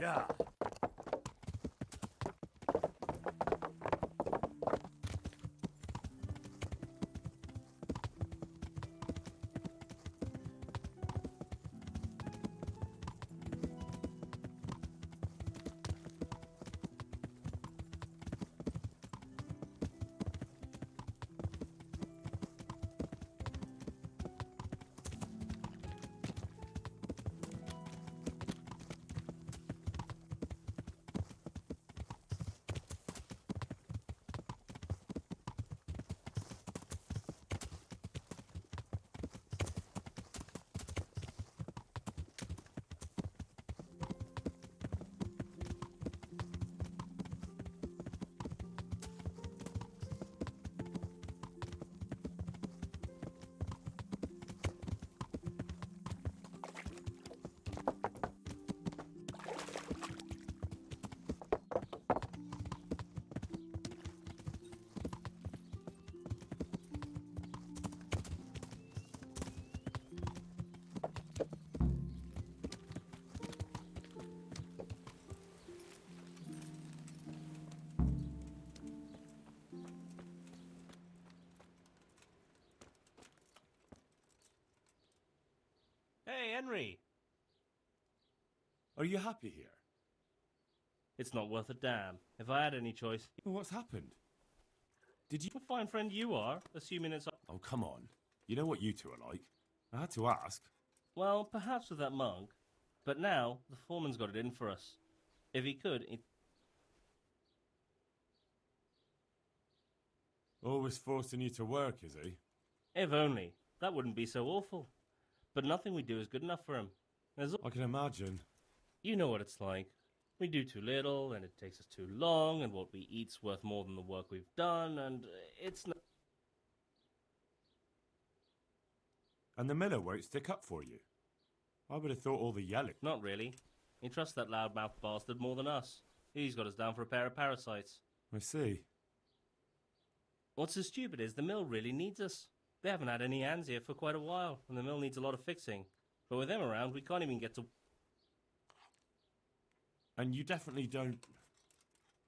Yeah. Hey, Henry! Are you happy here? It's not worth a damn. If I had any choice... Well, what's happened? Did you... What a fine friend you are, assuming it's... Oh, come on. You know what you two are like. I had to ask. Well, perhaps with that monk. But now, the foreman's got it in for us. If he could, he... Always forcing you to work, is he? If only. That wouldn't be so awful. But nothing we do is good enough for him. I can imagine. You know what it's like. We do too little, and it takes us too long, and what we eat's worth more than the work we've done, and it's not... And the miller won't stick up for you. I would have thought all the yelling. Not really. He trusts that loudmouth bastard more than us. He's got us down for a pair of parasites. I see. What's so stupid is the mill really needs us. They haven't had any hands here for quite a while, and the mill needs a lot of fixing. But with them around, we can't even get to... And you definitely don't...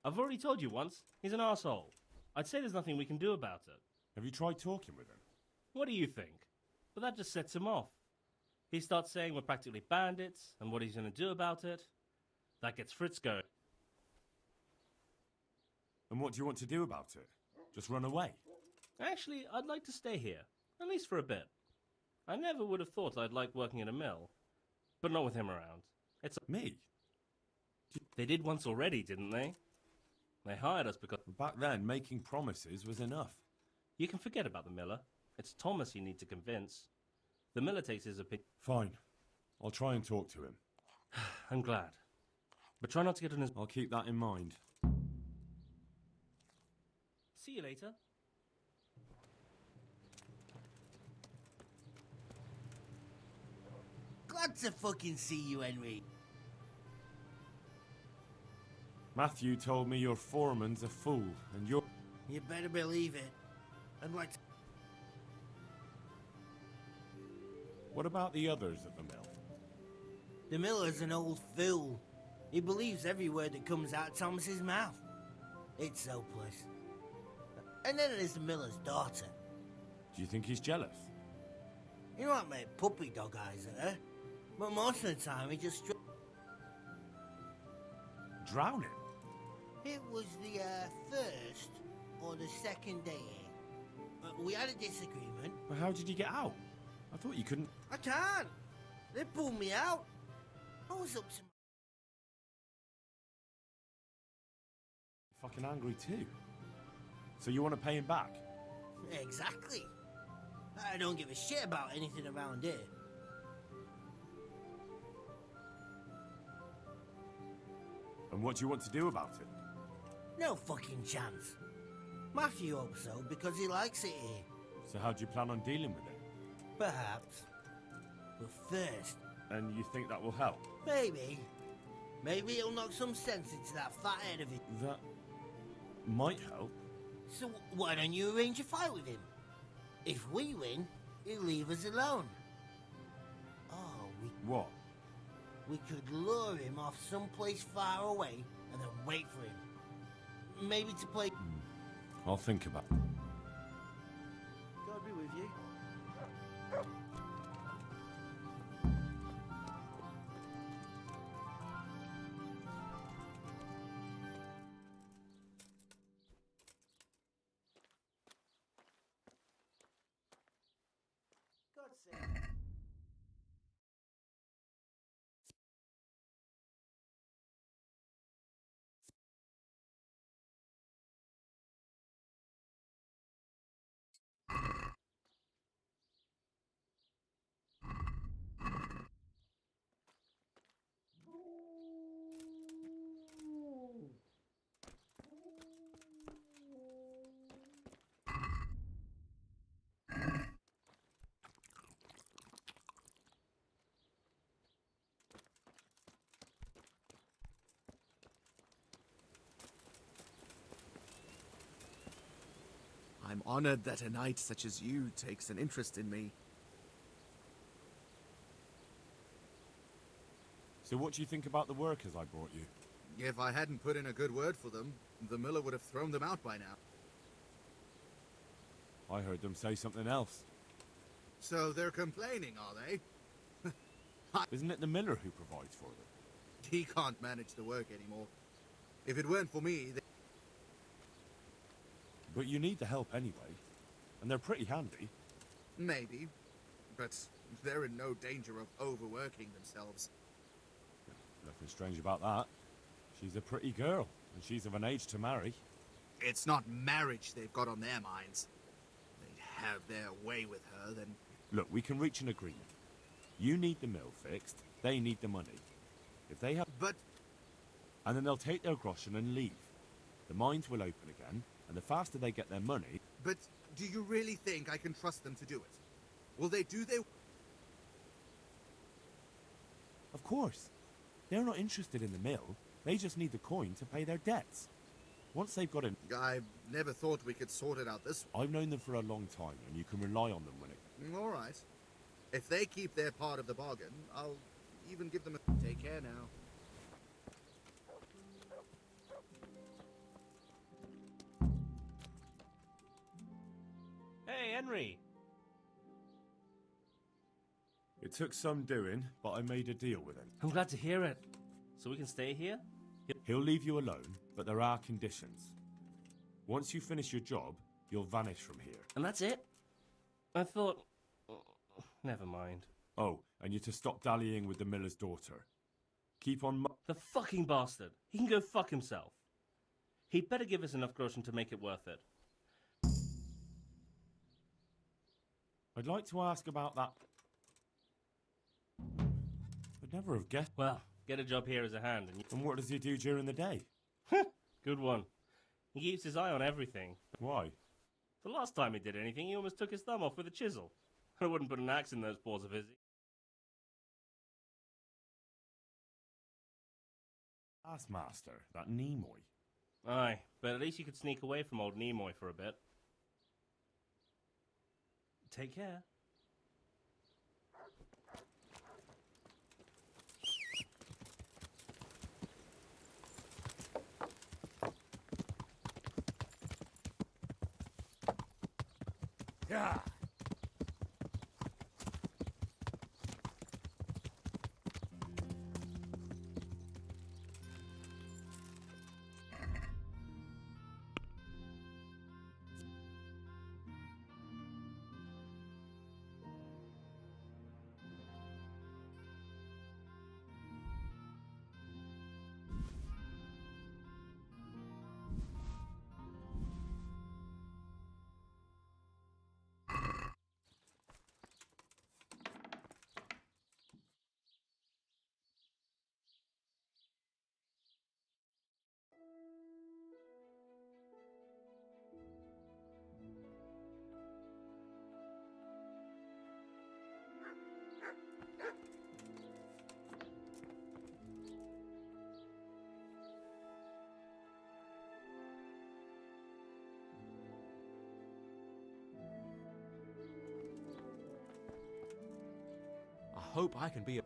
I've already told you once, he's an arsehole. I'd say there's nothing we can do about it. Have you tried talking with him? What do you think? But that just sets him off. He starts saying we're practically bandits, and what he's going to do about it. That gets Fritz going. And what do you want to do about it? Just run away? Actually, I'd like to stay here, at least for a bit. I never would have thought I'd like working in a mill, but not with him around. It's Me? They did once already, didn't they? They hired us because... Back then, making promises was enough. You can forget about the miller. It's Thomas you need to convince. The miller takes his opinion. Fine. I'll try and talk to him. I'm glad. But try not to get on his... I'll keep that in mind. See you later. Glad to fucking see you, Henry. Matthew told me your foreman's a fool, and you're... You better believe it. I'd like to... What about the others at the mill? The miller's an old fool. He believes every word that comes out of Thomas's mouth. It's hopeless. And then there's the miller's daughter. Do you think he's jealous? He might make puppy dog eyes at her, but most of the time he just... Drown him? It was the first or the second day. We had a disagreement. But how did you get out? I thought you couldn't... I can't. They pulled me out. I was up to... Fucking angry too. So you want to pay him back? Exactly. I don't give a shit about anything around here. And what do you want to do about it? No fucking chance. Matthew hopes so because he likes it here. So how do you plan on dealing with it? Perhaps. But first... And you think that will help? Maybe. Maybe it'll knock some sense into that fat head of his. That might help. So why don't you arrange a fight with him? If we win, he'll leave us alone. Oh, we... What? We could lure him off someplace far away and then wait for him. Maybe to play... I'll think about it. God be with you. God's sake. I'm honored that a knight such as you takes an interest in me. So what do you think about the workers I brought you? If I hadn't put in a good word for them, the miller would have thrown them out by now. I heard them say something else. So they're complaining, are they? Isn't it the miller who provides for them? He can't manage the work anymore. If it weren't for me, But you need the help anyway. And they're pretty handy. maybe. But they're in no danger of overworking themselves. Nothing strange about that. She's a pretty girl, and she's of an age to marry. It's not marriage they've got on their minds. They'd have their way with her, then... Look, we can reach an agreement. You need the mill fixed, they need the money. If they have... But And then they'll take their groschen and leave. The mines will open again, and the faster they get their money... do you really think I can trust them to do it? Will they do their... Of course. They're not interested in the mill. They just need the coin to pay their debts. Once they've got in... I never thought we could sort it out this way. I've known them for a long time, and you can rely on them when it... All right. If they keep their part of the bargain, I'll even give them a... Take care now. Hey, Henry! It took some doing, but I made a deal with him. I'm glad to hear it. So we can stay here? He'll leave you alone, but there are conditions. Once you finish your job, you'll vanish from here. And that's it? I thought... Never mind. Oh, and you're to stop dallying with the miller's daughter. Keep on... The fucking bastard. He can go fuck himself. He'd better give us enough groschen to make it worth it. I'd like to ask about that... I'd never have guessed... Well, get a job here as a hand and you... And what does he do during the day? Good one. He keeps his eye on everything. Why? The last time he did anything, he almost took his thumb off with a chisel. I wouldn't put an axe in those paws of his. Taskmaster, that Nimoy. Aye, but at least you could sneak away from old Nimoy for a bit. Take care. Yeah. I hope I can be a...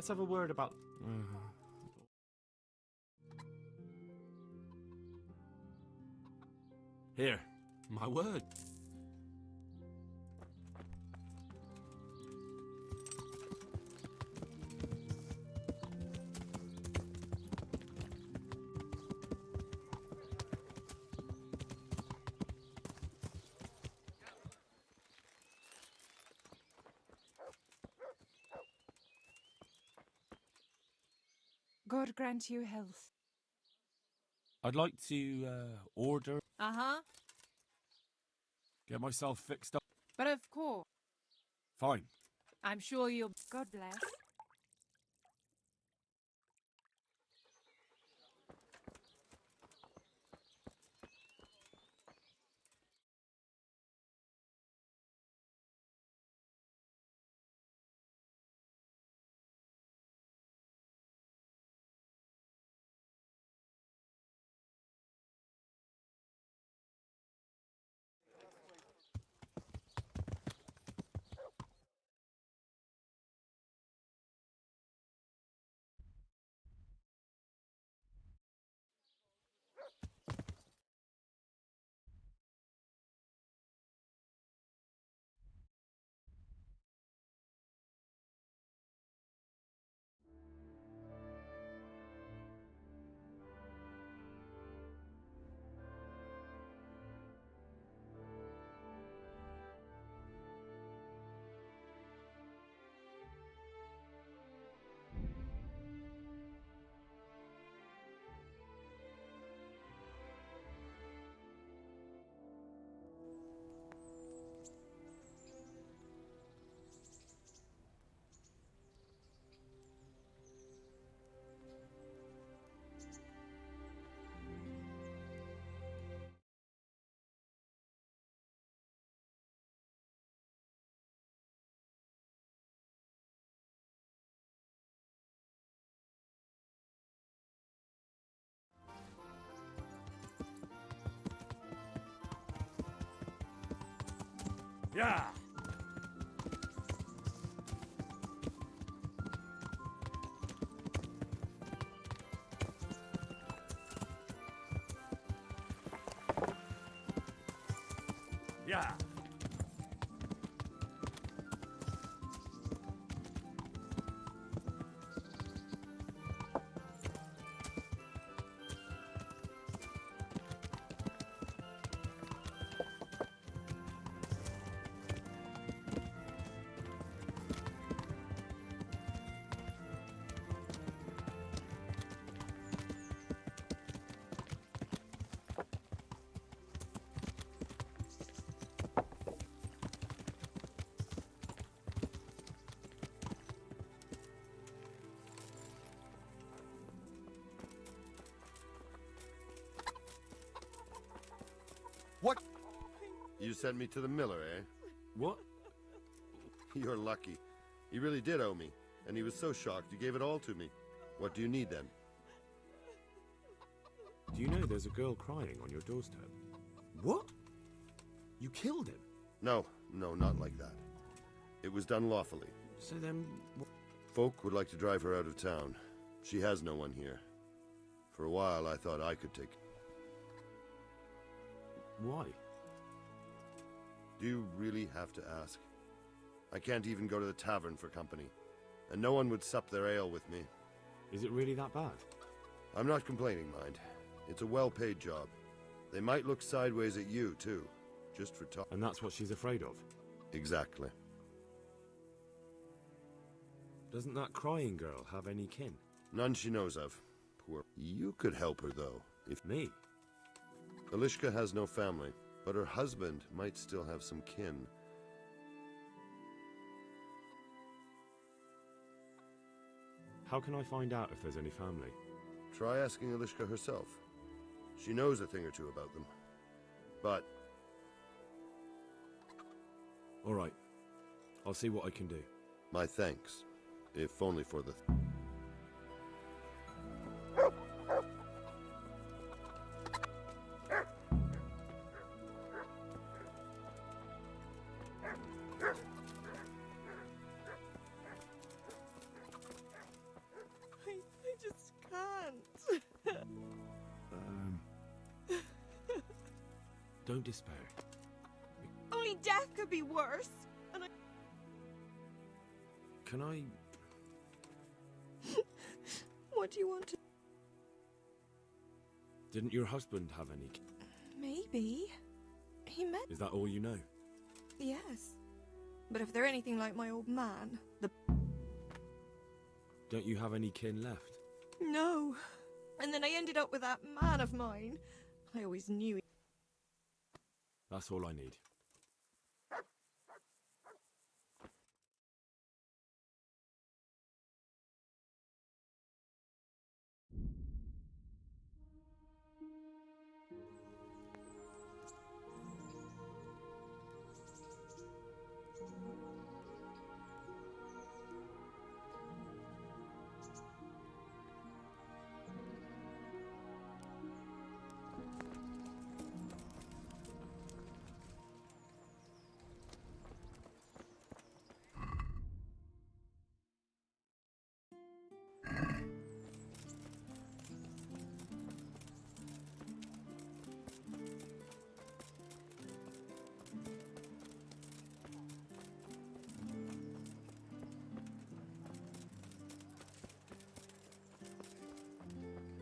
let's have a word about... Here, my word. God grant you health. I'd like to order, Uh-huh. get myself fixed up. But of course, Fine. I'm sure you'll... God bless. Yeah. Yeah. What? You sent me to the miller, eh? What? You're lucky. He really did owe me, and he was so shocked he gave it all to me. What do you need then? Do you know there's a girl crying on your doorstep? What? You killed him? No, not like that. It was done lawfully. So then... Folk would like to drive her out of town. She has no one here. For a while, I thought I could take... Why? Do you really have to ask? I can't even go to the tavern for company, and no one would sup their ale with me. Is it really that bad? I'm not complaining, mind. It's a well-paid job. They might look sideways at you, too, just for talk. And that's what she's afraid of? Exactly. Doesn't that crying girl have any kin? None she knows of. Poor. You could help her, though, if... Me? Elishka has no family, but her husband might still have some kin. How can I find out if there's any family? Try asking Elishka herself. She knows a thing or two about them. But... All right. I'll see what I can do. my thanks, if only for the... Don't despair. Only death could be worse. And I... Can I... What do you want to... Didn't your husband have any... Maybe. He met... Is that all you know? Yes. But if they're anything like my old man, the... Don't you have any kin left? No. And then I ended up with that man of mine. I always knew... That's all I need.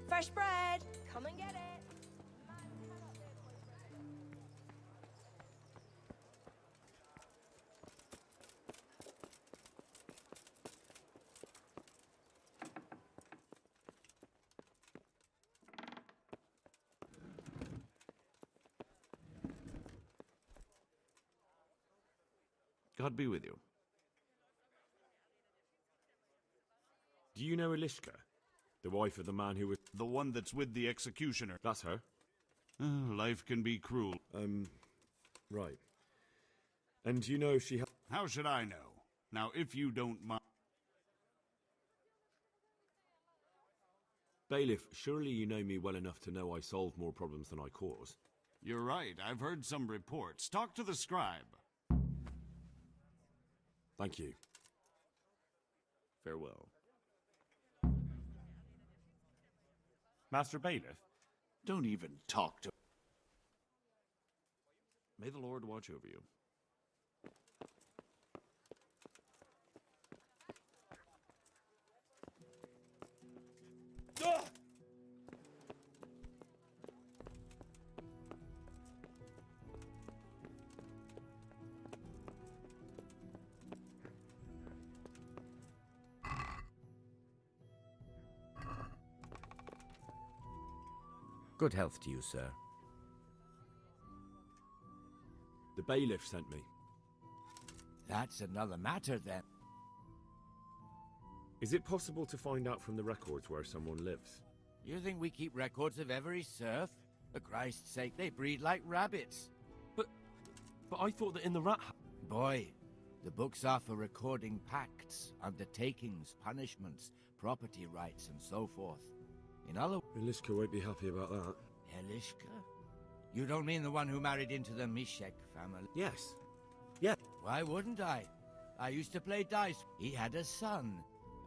Fresh bread! Come and get it! God be with you. Do you know Elishka? The wife of the man who was... The one that's with the executioner. That's her? Life can be cruel. Right. And do you know if she... How should I know? Now, if you don't mind... Bailiff, surely you know me well enough to know I solve more problems than I cause. You're right, I've heard some reports. Talk to the scribe. Thank you. Farewell. Master Bailiff? Don't even talk to... May the Lord watch over you. Good health to you, sir. The bailiff sent me. That's another matter, then. Is it possible to find out from the records where someone lives? You think we keep records of every serf? For Christ's sake, they breed like rabbits. But I thought that in the rat... Boy, the books are for recording pacts, undertakings, punishments, property rights, and so forth. In other... Elishka won't be happy about that. Elishka? You don't mean the one who married into the Mishek family? Yes. Yeah. Why wouldn't I? I used to play dice. He had a son.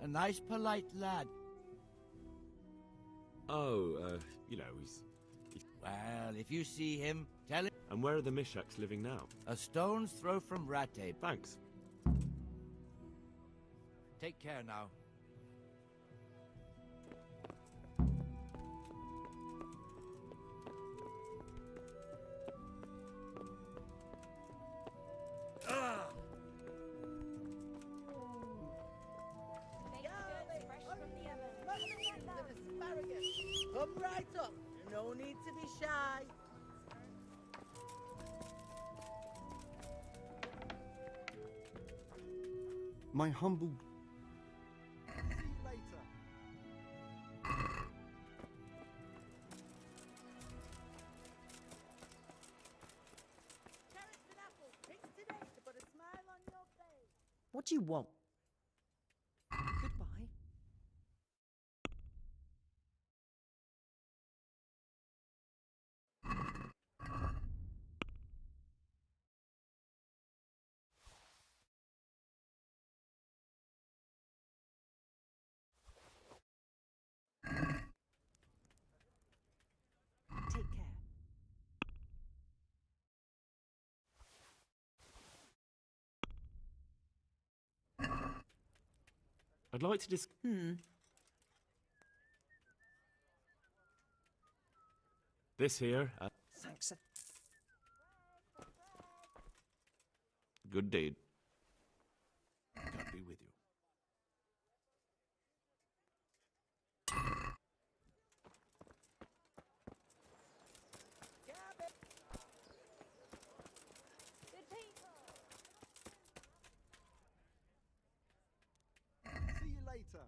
A nice, polite lad. Oh, you know, he's... Well, if you see him, tell him... And where are the Misheks living now? A stone's throw from Rate. Thanks. Take care now. Come right up. No need to be shy. My humble... See you later. Carrots and apples, picked today to put a smile on your face. What do you want? Goodbye. Take care. I'd like to just... This here... Thanks. Good deed. God be with you. See you later.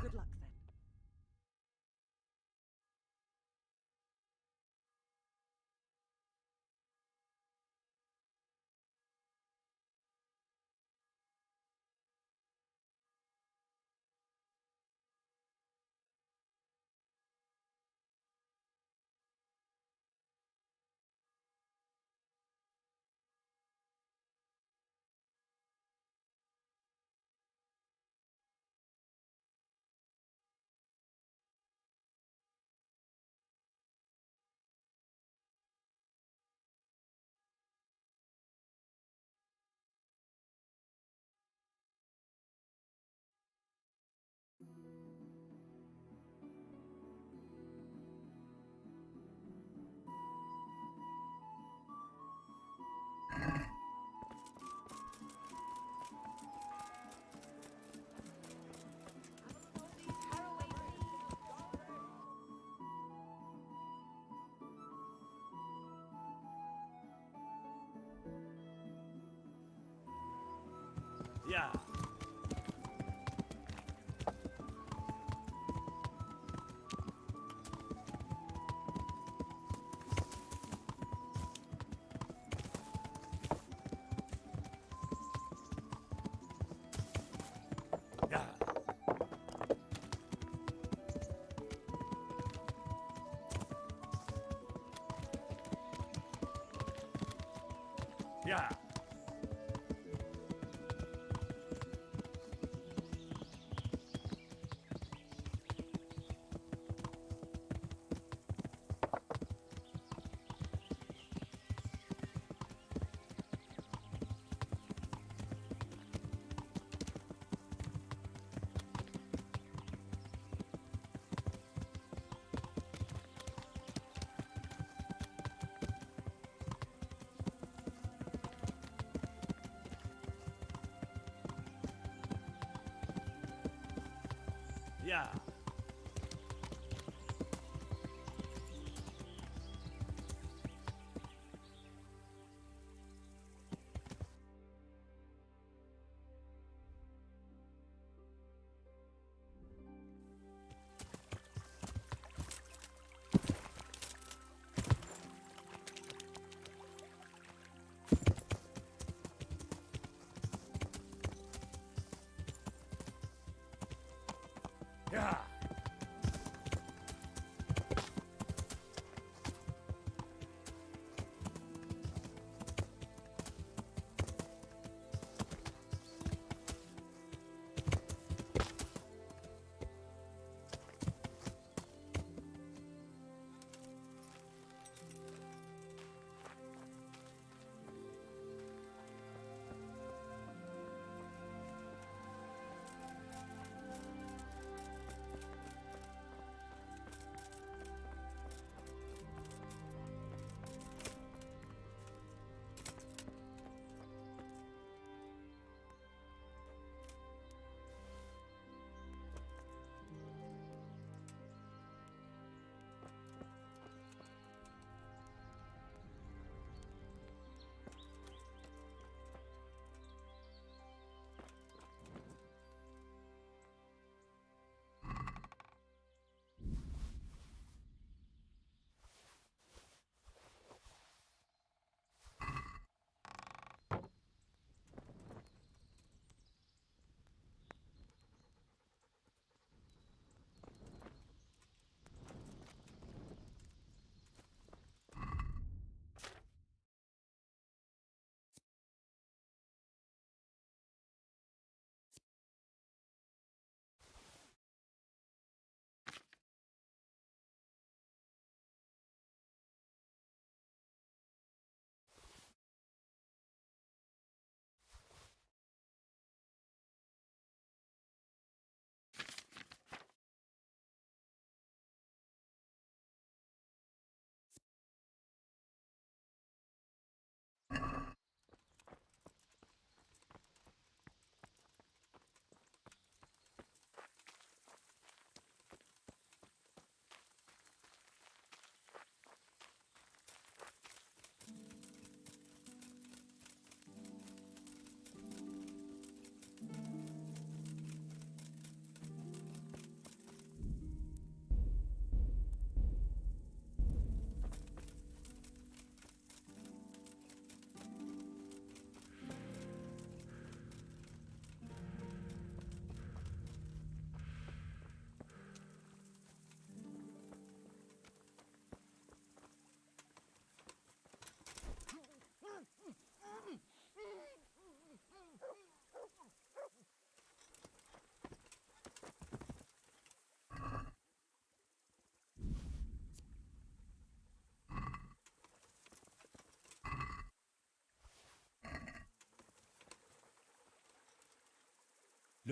Good luck then. Yeah. Yeah. Yeah. Yeah. Yeah.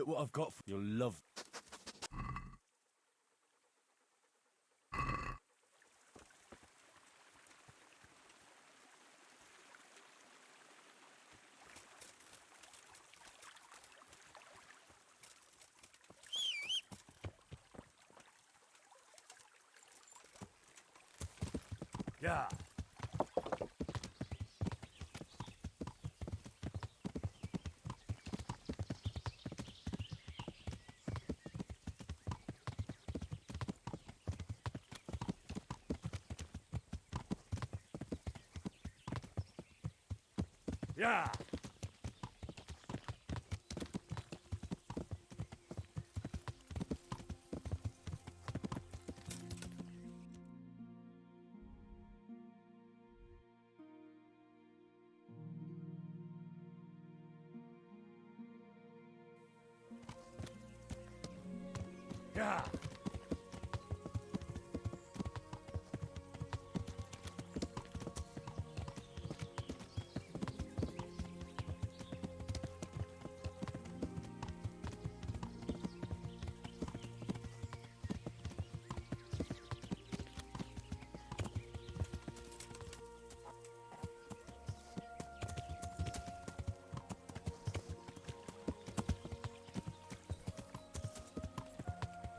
Look what I've got for your love. Yeah. Yeah. Yeah.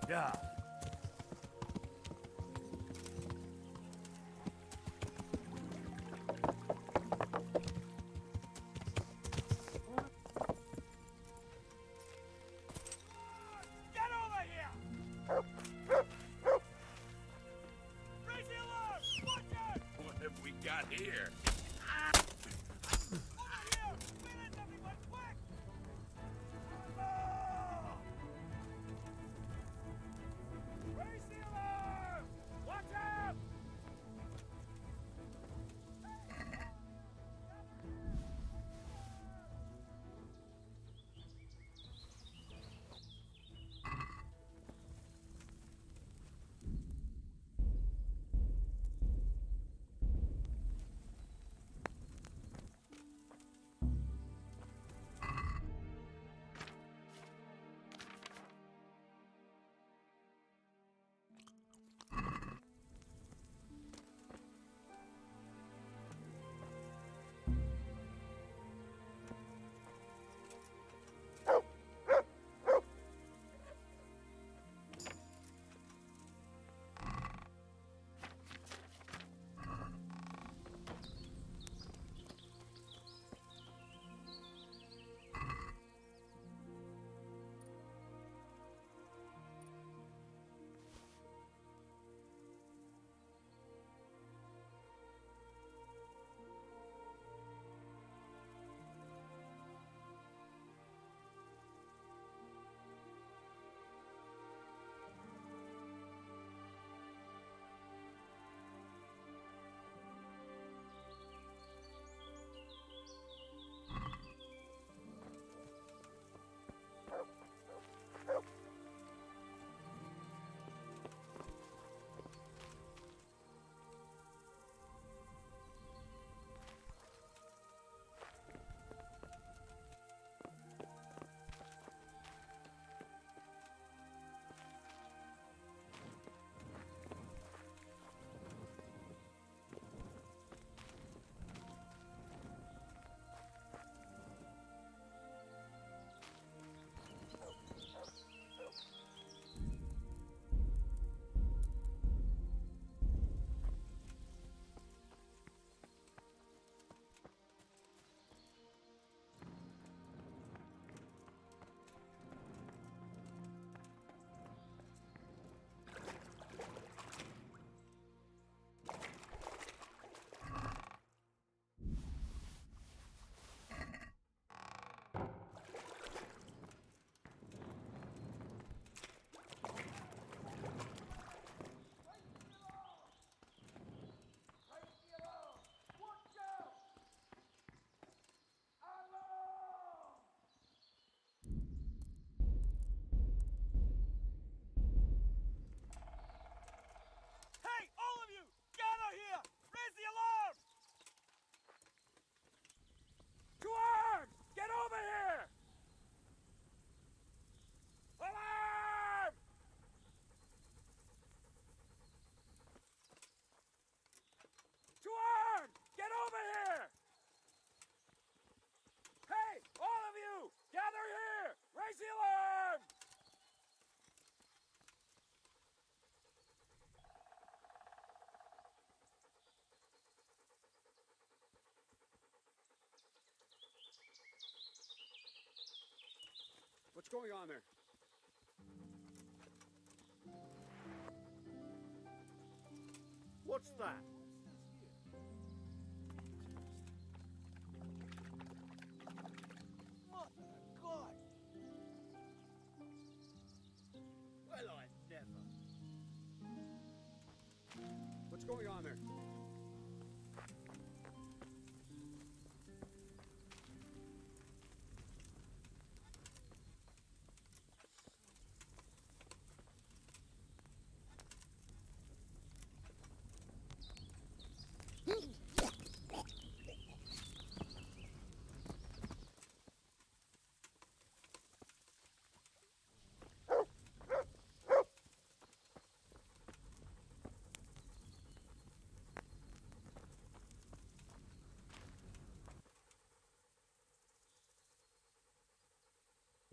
Yeah. Get over here! Raise the alarm! Watch out! What have we got here? Over here! Minutes, everyone, quick! Oh! Raise the alarm! Watch out! going on there? What's that? Mother of God! Well, I never. What's going on there?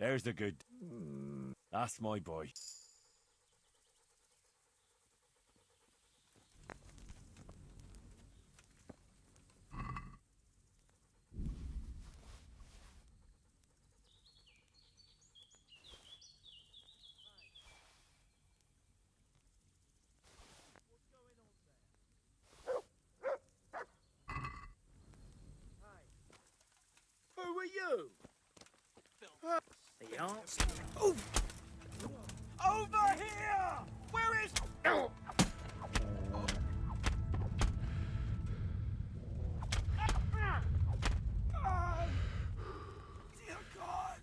There's the good. That's my boy. Who are you? The answer. Over here! Where is... Dear God!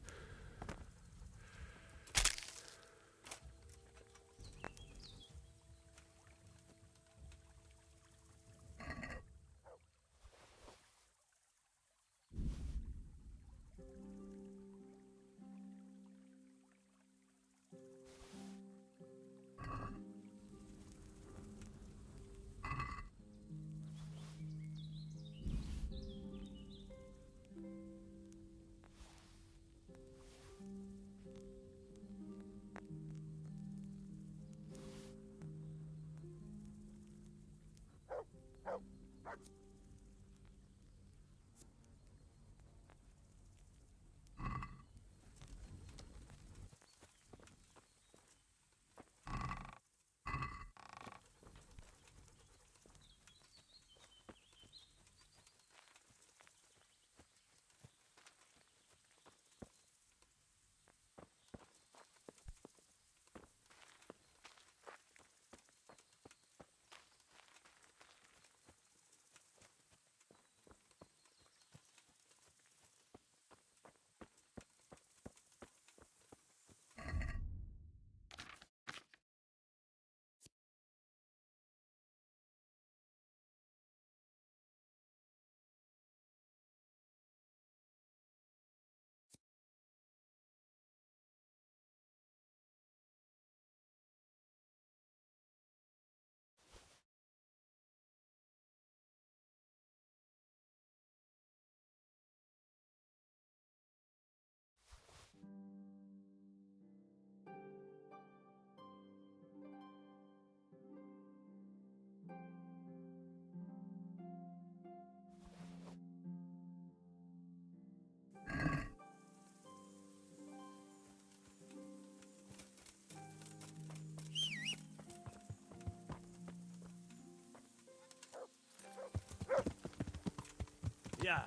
Yeah.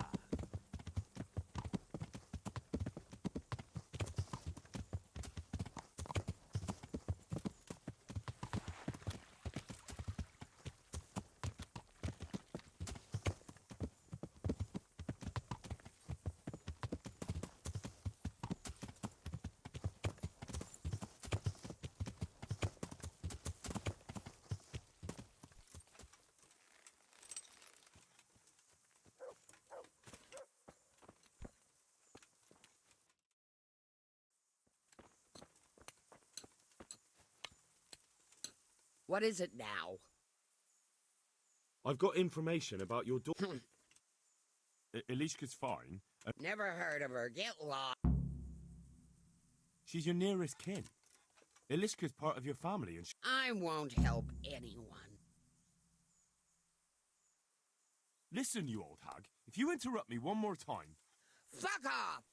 What is it now? I've got information about your daughter. Elishka's fine. Never heard of her. Get lost. She's your nearest kin. Elishka's part of your family and I won't help anyone. Listen, you old hag. If you interrupt me one more time... Fuck off!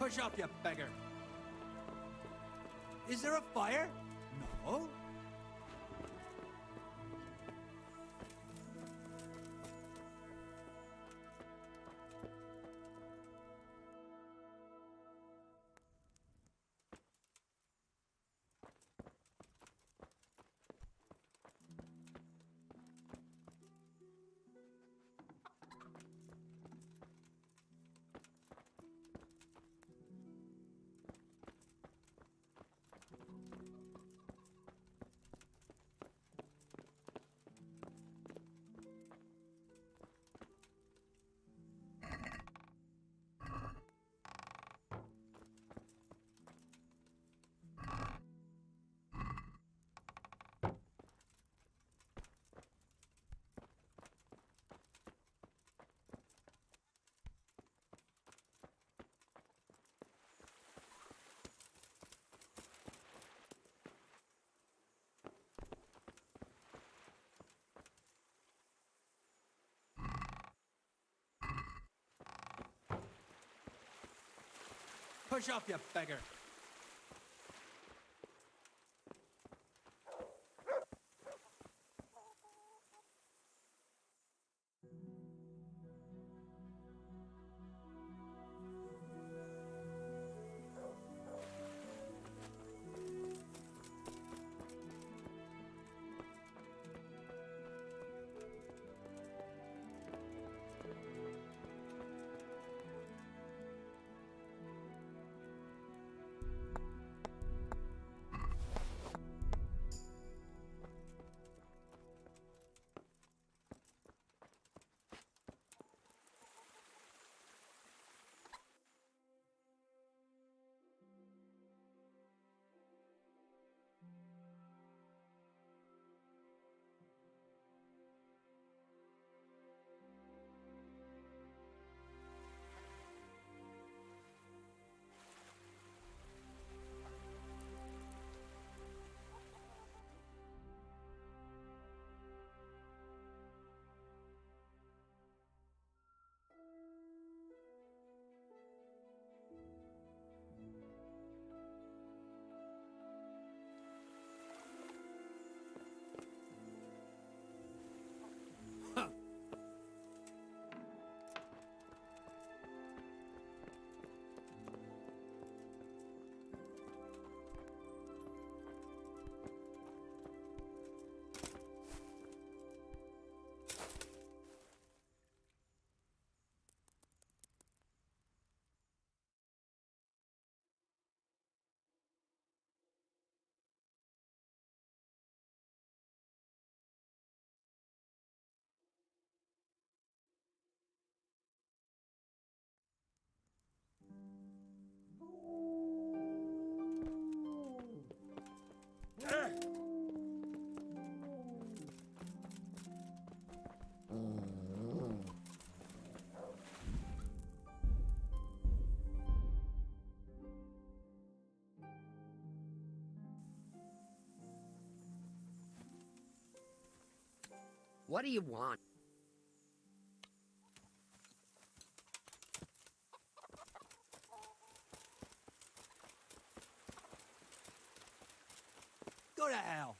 Push up, you beggar. Is there a fire? No. Push up, you beggar. What do you want? Go to hell.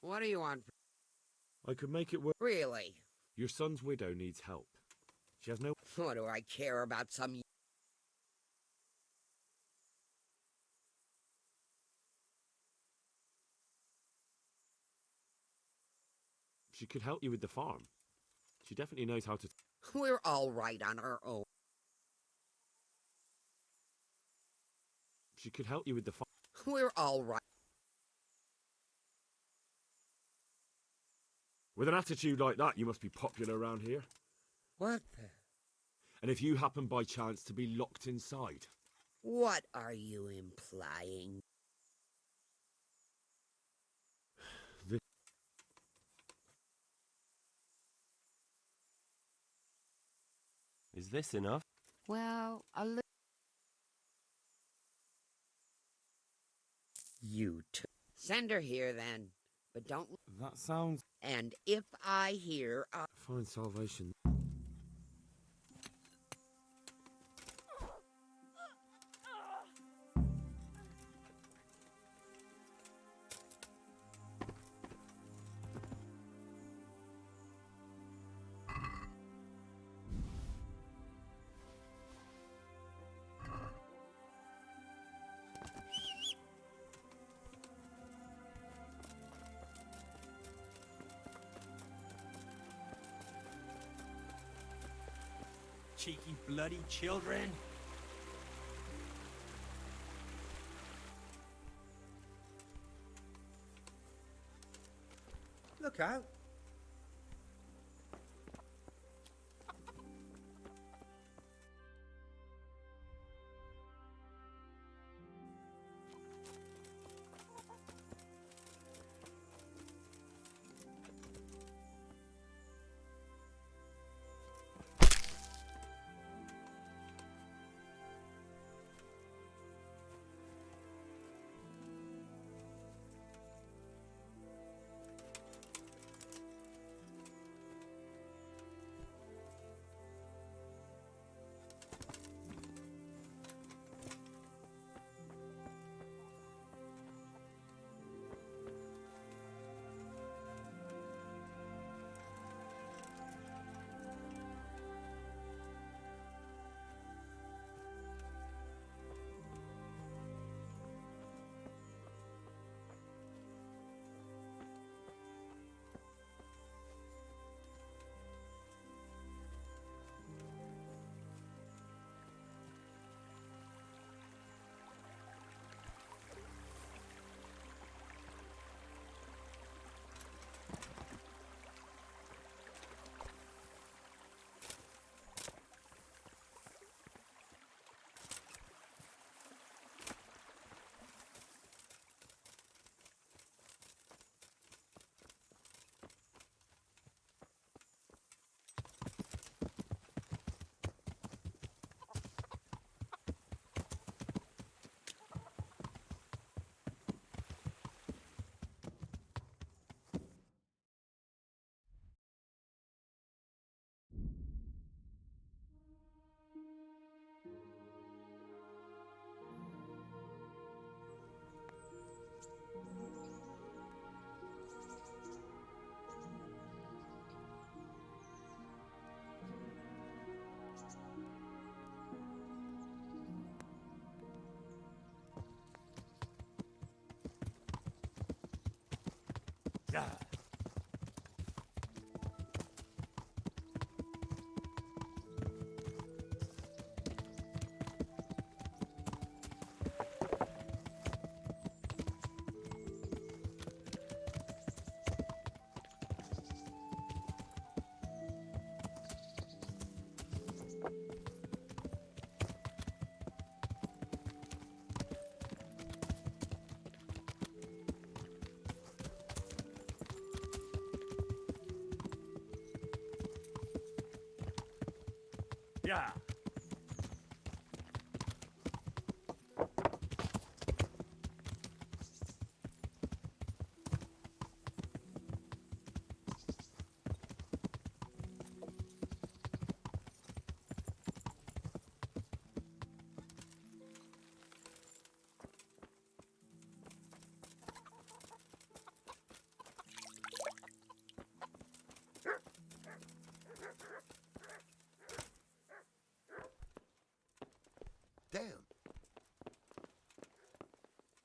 What do you want? I could make it work. Really? Your son's widow needs help. She has no... What do I care about some... She could help you with the farm. She definitely knows how to... We're all right on our own. She could help you with the farm. We're all right. With an attitude like that, you must be popular around here. What the... And if you happen by chance to be locked inside... What are you implying? Is this enough? Well, a little. You two. Send her here, then. But don't. That sounds... And if I hear... Find salvation. Cheeky bloody children. Look out. Yeah. Yeah. Damn.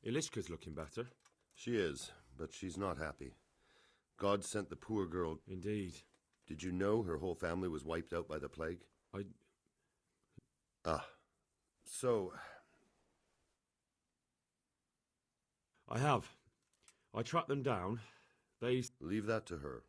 Ilishka's looking better. She is, but she's not happy. God sent the poor girl. Indeed. Did you know her whole family was wiped out by the plague? So... I have. I tracked them down. They... Leave that to her.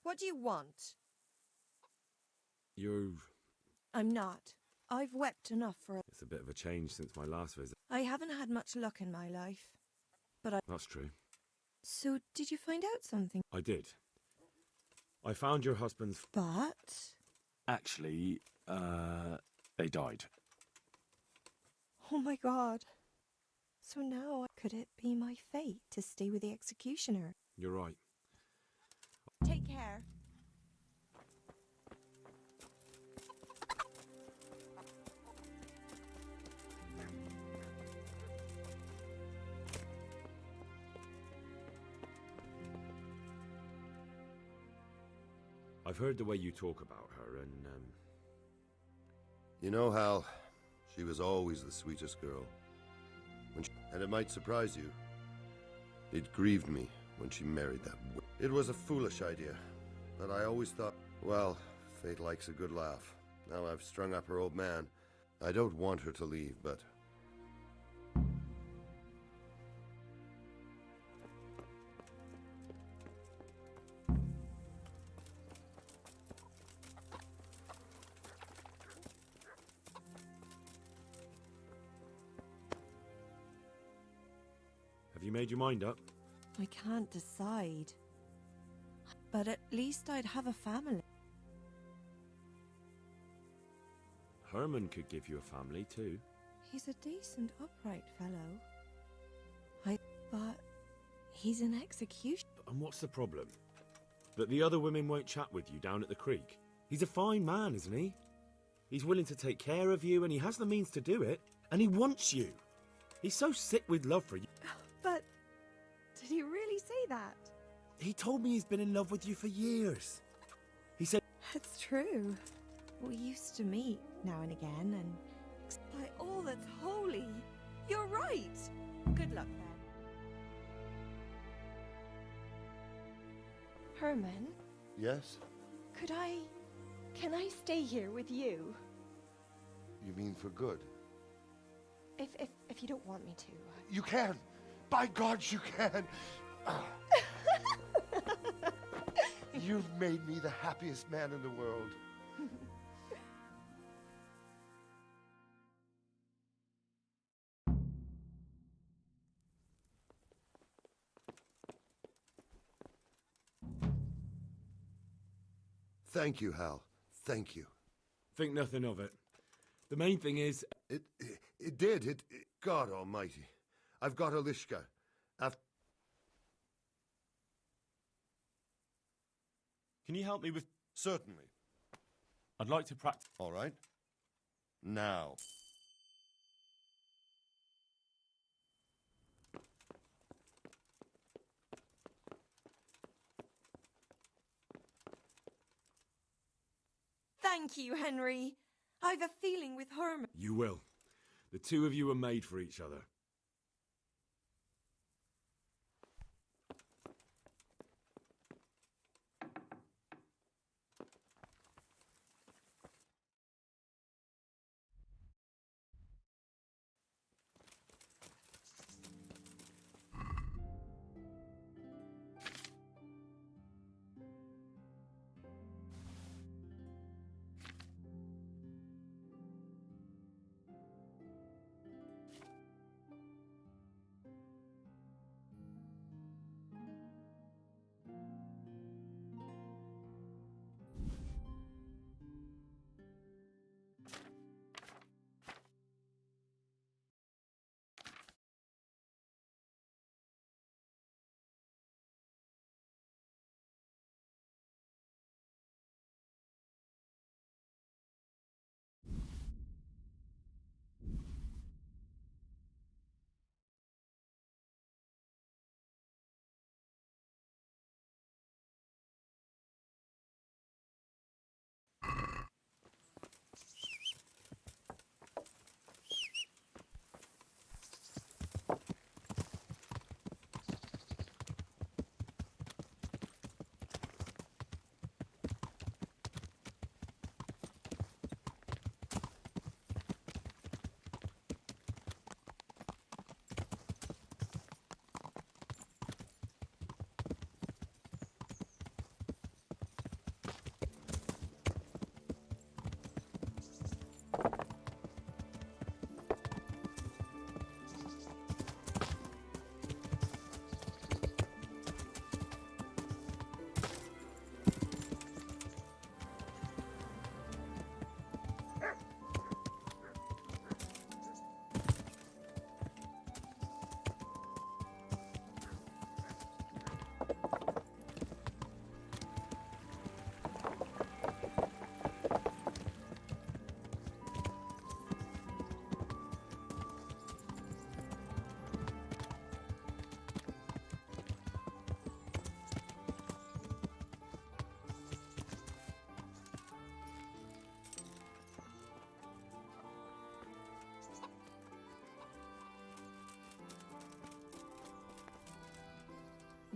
What do you want? I'm not. I've wept enough for it. It's a bit of a change since my last visit. I haven't had much luck in my life. But That's true. So, did you find out something? I did. I found your husband's... But... Actually, they died. Oh my god. So now, could it be my fate to stay with the executioner? You're right. Take care. I've heard the way you talk about her, and, You know, Hal, she was always the sweetest girl. And it might surprise you. It grieved me when she married that It was a foolish idea, but I always thought, well, fate likes a good laugh. Now I've strung up her old man. I don't want her to leave, but... have you made your mind up? I can't decide. But at least I'd have a family. Herman could give you a family, too. He's a decent, upright fellow. But he's an executioner. And what's the problem? That the other women won't chat with you down at the creek? He's a fine man, isn't he? He's willing to take care of you, and he has the means to do it. And he wants you. He's so sick with love for you. But did he really say that? He told me he's been in love with you for years. He said... It's true. We used to meet now and again, and by all that's holy, you're right. Good luck, then. Herman, Yes? can I stay here with you? You mean for good? If you don't want me to. You can! By God, you can! You've made me the happiest man in the world. Thank you, Hal. Thank you. Think nothing of it. The main thing is... It did. God almighty. I've got Alishka. Can you help me with... Certainly. I'd like to practice... All right. Now. Thank you, Henry. I've a feeling with Herman. You will. The two of you are made for each other.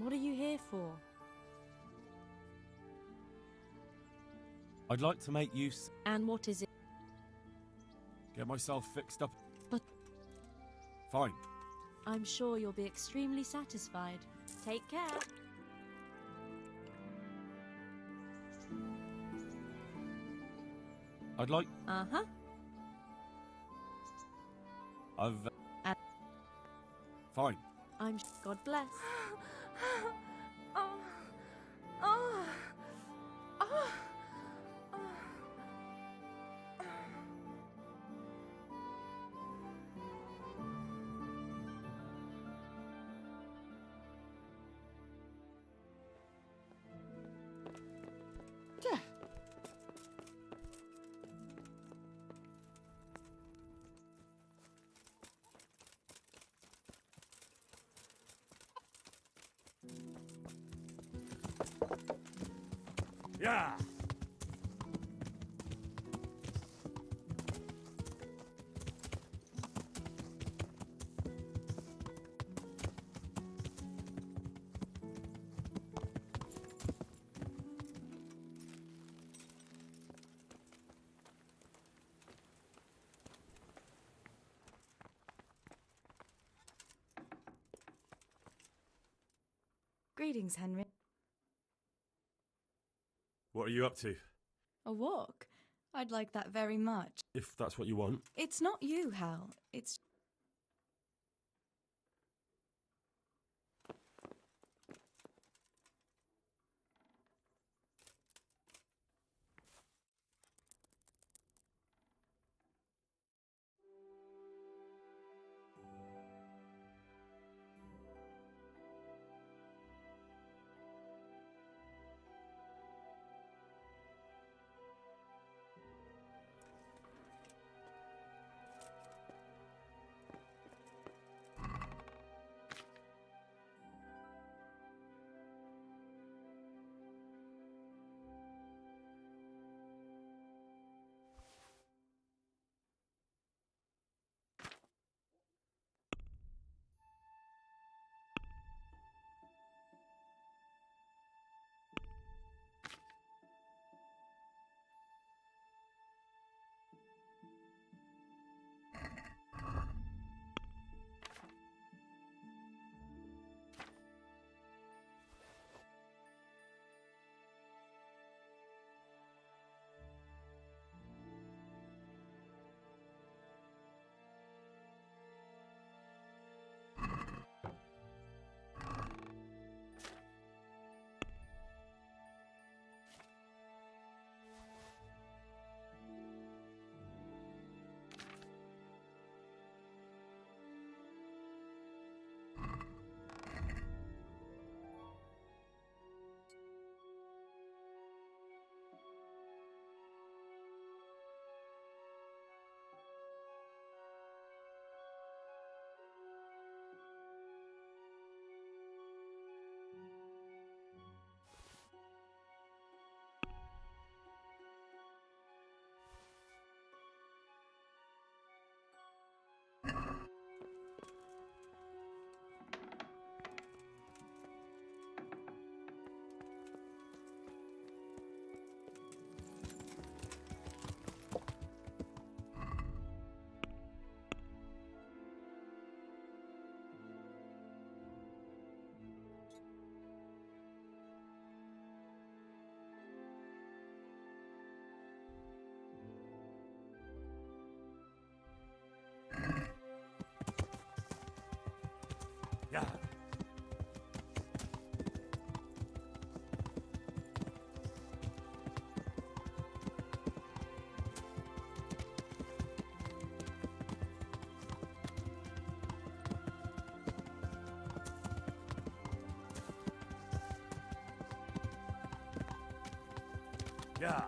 What are you here for? I'd like to make use. And what is it? Get myself fixed up. But Fine. I'm sure you'll be extremely satisfied. Take care. I'd like. Uh-huh. I've. And Fine. God bless. Oh. Oh. Oh. Yeah. Greetings, Henry. What are you up to? A walk? I'd like that very much. If that's what you want. It's not you, Hal. It's... Yeah. Yeah.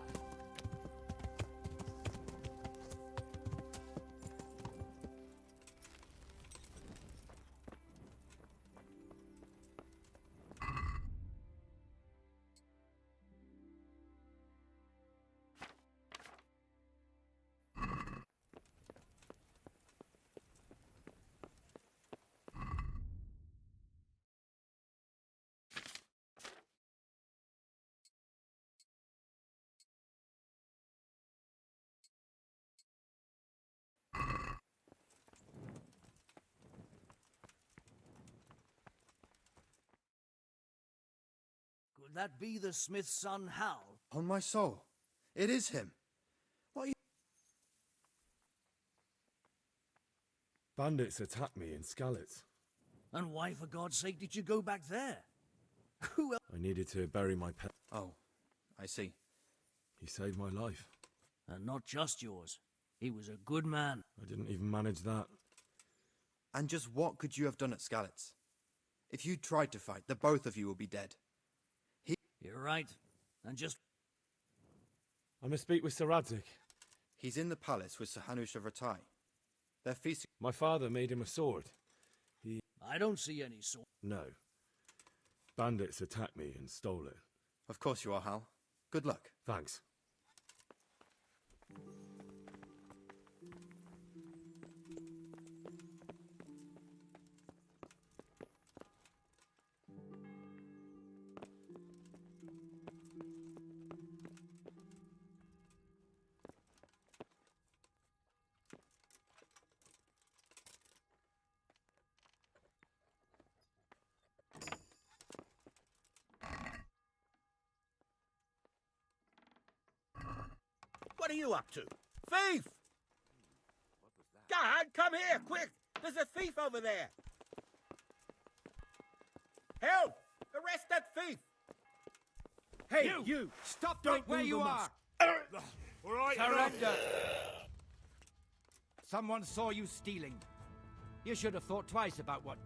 that be the smith's son, Hal? On my soul, it is him. What are you... Bandits attacked me in Skalitz. And why, for God's sake, did you go back there? Who else? I needed to bury my pet. Oh, I see. He saved my life. And not just yours. He was a good man. I didn't even manage that. And just what could you have done at Skalitz? If you tried to fight, the both of you will be dead. You're right. And just... I must speak with Sir Radzig. He's in the palace with Sir Hanush of Ratai. They're feasting... My father made him a sword. I don't see any sword. No. Bandits attacked me and stole it. Of course you are, Hal. Good luck. Thanks. What are you up to? Thief! God, come here, quick! There's a thief over there! Help! Arrest that thief! Hey, you! Stop right where you are! All right, Surrender! Someone saw you stealing. You should have thought twice about what...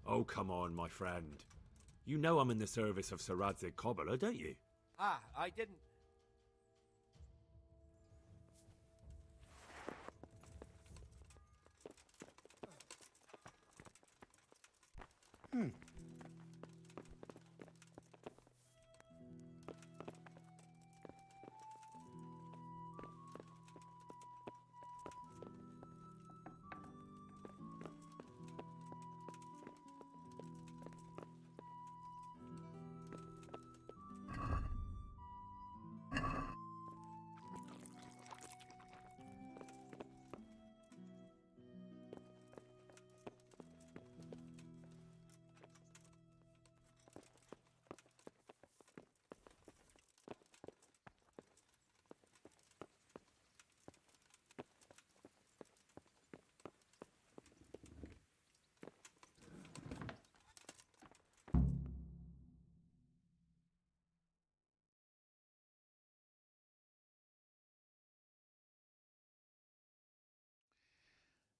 Oh, come on, my friend. You know I'm in the service of Sir Radzig Cobbler, don't you? Ah, I didn't...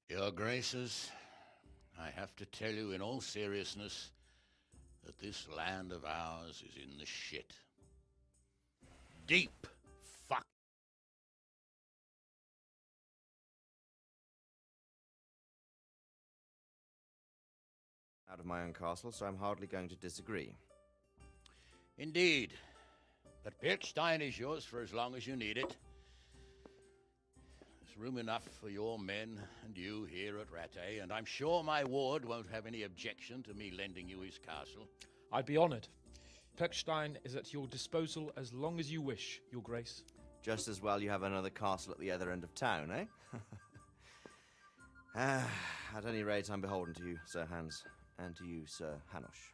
Your Graces, I have to tell you in all seriousness that this land of ours is in the shit. Deep fuck. Out of my own castle, so I'm hardly going to disagree. Indeed. But Pirkstein is yours for as long as you need it. There's room enough for your men and you here at Rattay, and I'm sure my ward won't have any objection to me lending you his castle. I'd be honored. Pirkstein is at your disposal as long as you wish, Your Grace. Just as well you have another castle at the other end of town, eh? At any rate, I'm beholden to you, Sir Hans, and to you, Sir Hanush.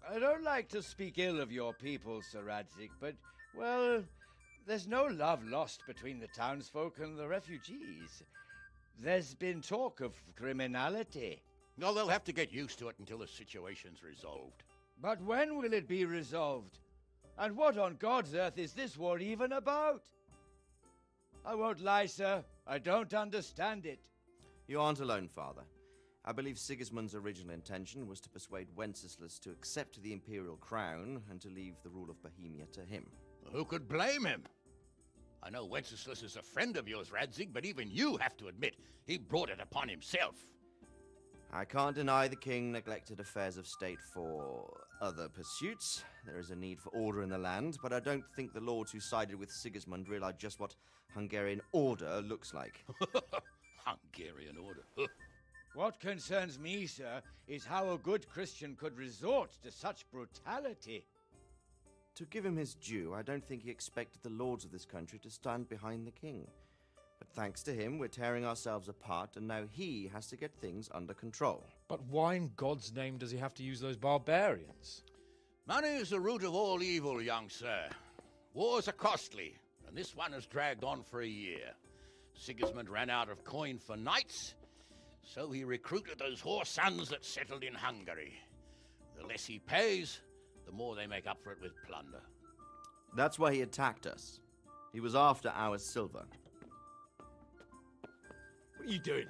I don't like to speak ill of your people, Sir Radzig, but, well, there's no love lost between the townsfolk and the refugees. There's been talk of criminality. Well, they'll have to get used to it until the situation's resolved. But when will it be resolved? And what on God's earth is this war even about? I won't lie, sir. I don't understand it. You aren't alone, Father. I believe Sigismund's original intention was to persuade Wenceslas to accept the imperial crown and to leave the rule of Bohemia to him. Who could blame him? I know Wenceslas is a friend of yours, Radzig, but even you have to admit he brought it upon himself. I can't deny the king neglected affairs of state for other pursuits. There is a need for order in the land, but I don't think the lords who sided with Sigismund realized just what Hungarian order looks like. Hungarian order? What concerns me, sir, is how a good Christian could resort to such brutality. To give him his due, I don't think he expected the lords of this country to stand behind the king. But Thanks to him, we're tearing ourselves apart, and now he has to get things under control. But why in God's name does he have to use those barbarians? Money is the root of all evil, young sir. Wars are costly, and this one has dragged on for a year. Sigismund ran out of coin for knights, so he recruited those whore sons that settled in Hungary. The less he pays, the more they make up for it with plunder. That's why he attacked us. He was after our silver. What are you doing?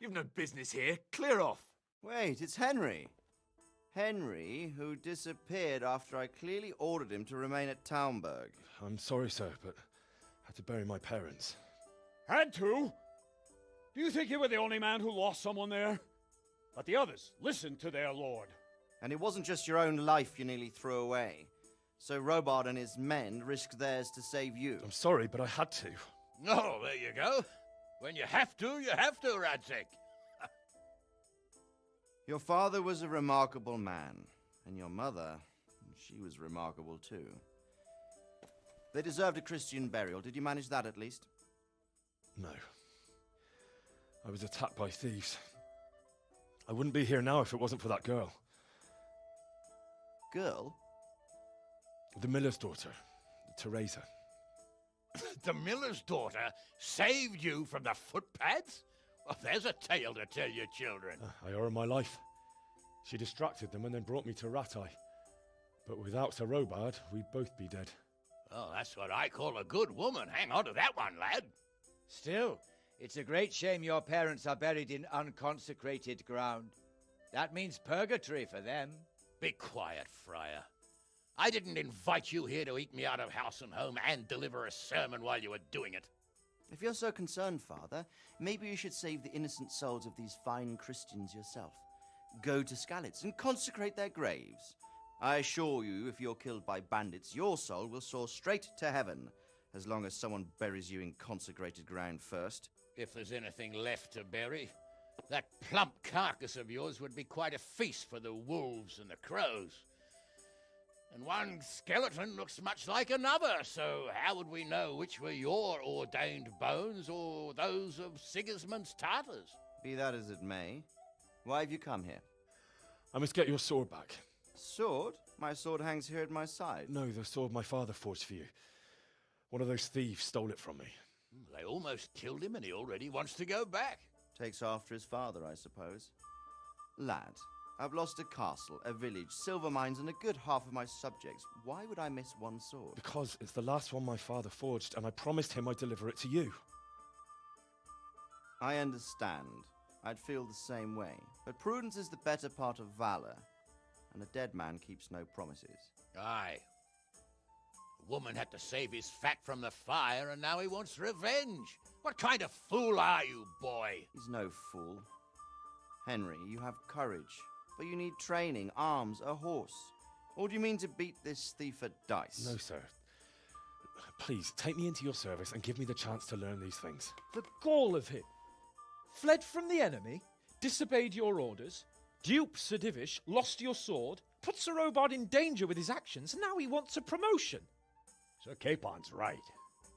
You've no business here. Clear off. Wait, it's Henry. Henry, who disappeared after I clearly ordered him to remain at Townburg. I'm sorry, sir, but I had to bury my parents. Had to? Do you think you were the only man who lost someone there? But the others listened to their lord. And it wasn't just your own life you nearly threw away. So Robard and his men risked theirs to save you. I'm sorry, but I had to. Oh, there you go. When you have to, Radzig. Your father was a remarkable man, and your mother, she was remarkable too. They deserved a Christian burial. Did you manage that at least? No. I was attacked by thieves. I wouldn't be here now if it wasn't for that girl. Girl? The miller's daughter, Teresa. The miller's daughter saved you from the footpads? Well, there's a tale to tell your children. I owe her my life. She distracted them and then brought me to Rattay. But without Sir Robard, we'd both be dead. Oh, that's what I call a good woman. Hang on to that one, lad. Still, it's a great shame your parents are buried in unconsecrated ground. That means purgatory for them. Be quiet, Friar. I didn't invite you here to eat me out of house and home and deliver a sermon while you were doing it. If you're so concerned, Father, maybe you should save the innocent souls of these fine Christians yourself. Go to Skalitz and consecrate their graves. I assure you, if you're killed by bandits, your soul will soar straight to heaven, as long as someone buries you in consecrated ground first. If there's anything left to bury, that plump carcass of yours would be quite a feast for the wolves and the crows. And one skeleton looks much like another, so how would we know which were your ordained bones or those of Sigismund's Tartars? Be that as it may, why have you come here? I must get your sword back. Sword? My sword hangs here at my side. No, the sword my father forged for you. One of those thieves stole it from me. They almost killed him and he already wants to go back. Takes after his father, I suppose. Lad, I've lost a castle, a village, silver mines, and a good half of my subjects. Why would I miss one sword? Because it's the last one my father forged, and I promised him I'd deliver it to you. I understand. I'd feel the same way. But prudence is the better part of valor, and a dead man keeps no promises. Aye. The woman had to save his fat from the fire, and now he wants revenge. What kind of fool are you, boy? He's no fool. Henry, you have courage, but you need training, arms, a horse. Or do you mean to beat this thief at dice? No, sir. Please, take me into your service and give me the chance to learn these things. The gall of him! Fled from the enemy, disobeyed your orders, duped Sir Divish, lost your sword, put Sir Robard in danger with his actions, and now he wants a promotion. Sir Capon's right.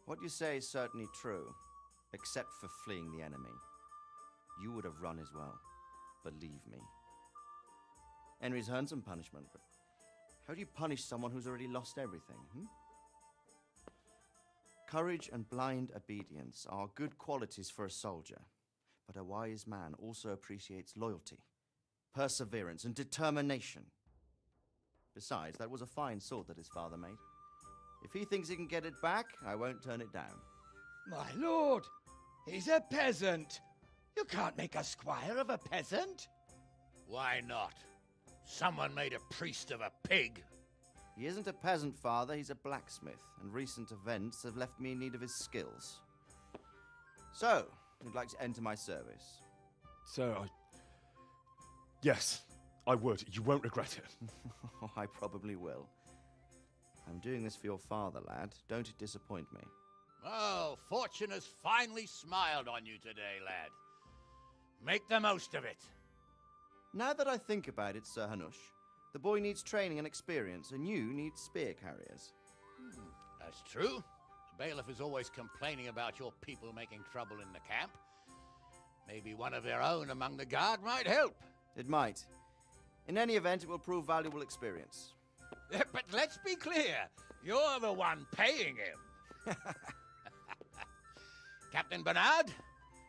What you say is certainly true, except for fleeing the enemy. You would have run as well, believe me. Henry's earned some punishment, but how do you punish someone who's already lost everything, Courage and blind obedience are good qualities for a soldier, but a wise man also appreciates loyalty, perseverance, and determination. Besides, that was a fine sword that his father made. If he thinks he can get it back, I won't turn it down. My lord, he's a peasant. You can't make a squire of a peasant. Why not? Someone made a priest of a pig. He isn't a peasant, Father, he's a blacksmith, and recent events have left me in need of his skills. So, you'd like to enter my service? Sir, Yes, I would. You won't regret it. I probably will. I'm doing this for your father, lad. Don't it disappoint me. Oh, fortune has finally smiled on you today, lad. Make the most of it. Now that I think about it, Sir Hanush, the boy needs training and experience, and you need spear carriers. That's true. bailiff is always complaining about your people making trouble in the camp. Maybe one of their own among the guard might help. It might. In any event, it will prove valuable experience. But let's be clear, you're the one paying him. Captain Bernard,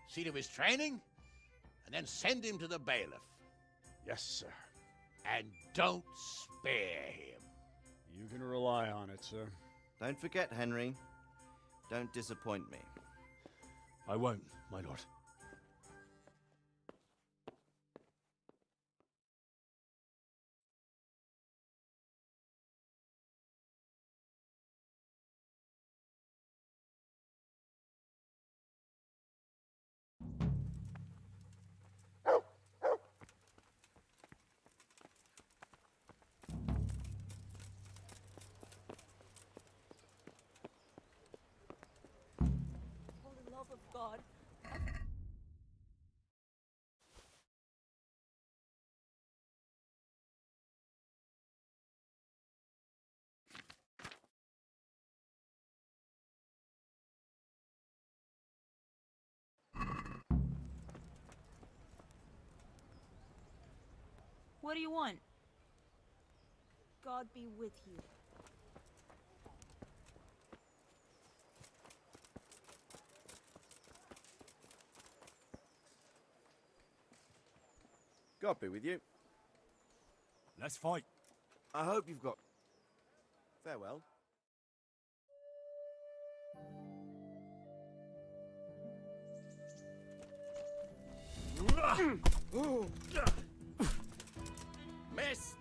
see to his training, and then send him to the bailiff. Yes, sir. And don't spare him. You can rely on it, sir. Don't forget, Henry. Don't disappoint me. I won't, my lord. For the love of God. What do you want? God be with you. God be with you. Let's fight. I hope you've got... Farewell. Missed!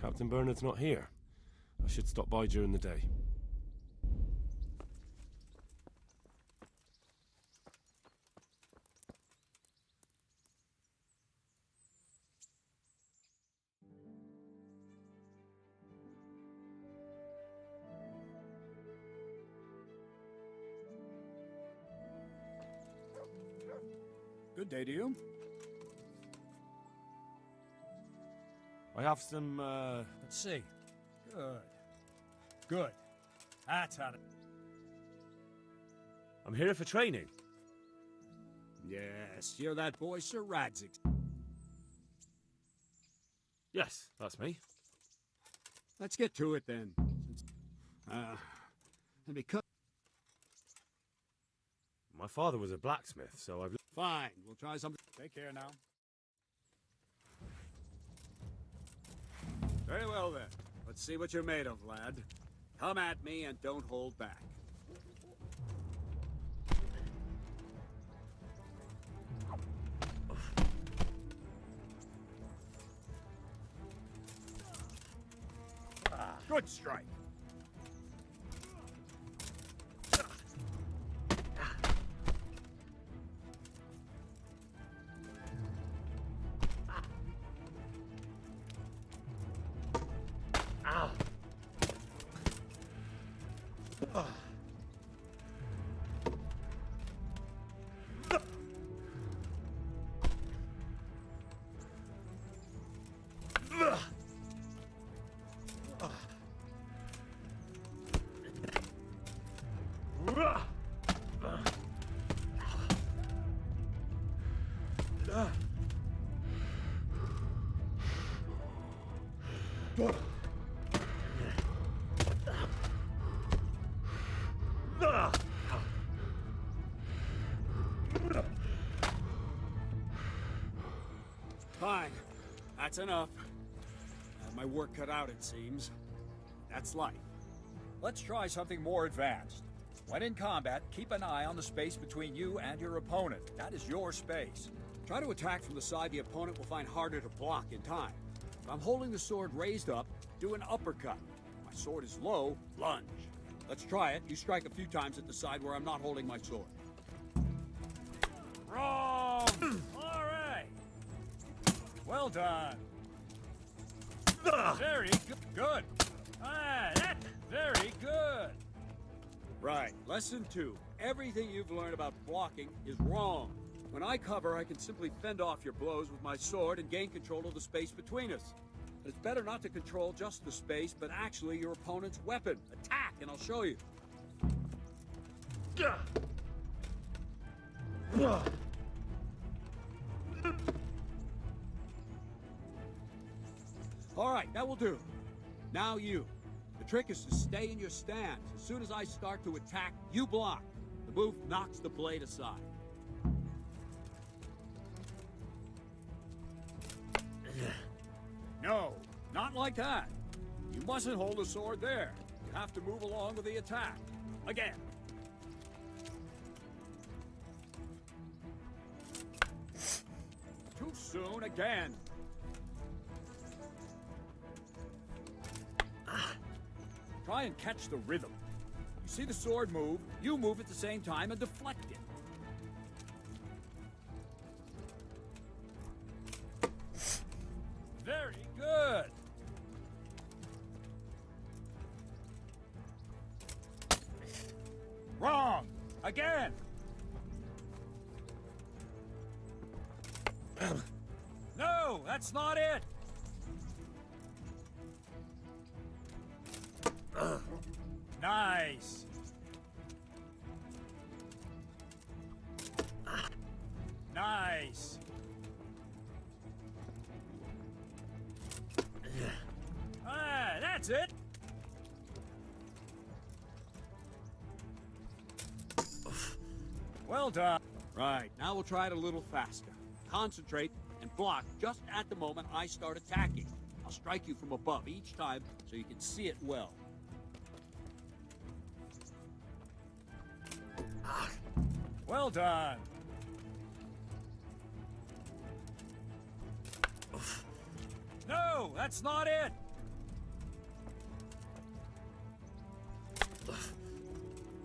Captain Bernard's not here. I should stop by during the day. Good day to you. I have some, Let's see. Good. Good. That's how to... I'm here for training. Yes, you're that boy Sir Radzik. Yes, that's me. Let's get to it then. And because... My father was a blacksmith, so I've... Fine, we'll try something. Take care now. Very well then. Let's see what you're made of, lad. Come at me and don't hold back. Good strike. Fine. That's enough. Had my work cut out, it seems. That's life. Let's try something more advanced. When in combat, keep an eye on the space between you and your opponent. That is your space. Try to attack from the side the opponent will find harder to block in time. If I'm holding the sword raised up, do an uppercut. If my sword is low, lunge. Let's try it. You strike a few times at the side where I'm not holding my sword. Wrong! All right. Well done. Very good. Ah, that's very good. Right. Lesson 2. Everything you've learned about blocking is wrong. When I cover, I can simply fend off your blows with my sword and gain control of the space between us. But it's better not to control just the space, but actually your opponent's weapon. Attack, and I'll show you. All right, that will do. Now you. The trick is to stay in your stance. As soon as I start to attack, you block. The move knocks the blade aside. No, not like that. You mustn't hold the sword there. You have to move along with the attack. Again. Too soon again. Try and catch the rhythm. You see the sword move, you move at the same time and deflect it. Very good. Wrong. Again. No, that's not it. Nice. Nice. Ah, that's it. Well done. Right, now we'll try it a little faster. Concentrate and block just at the moment I start attacking. I'll strike you from above each time so you can see it well. Well done. No, that's not it.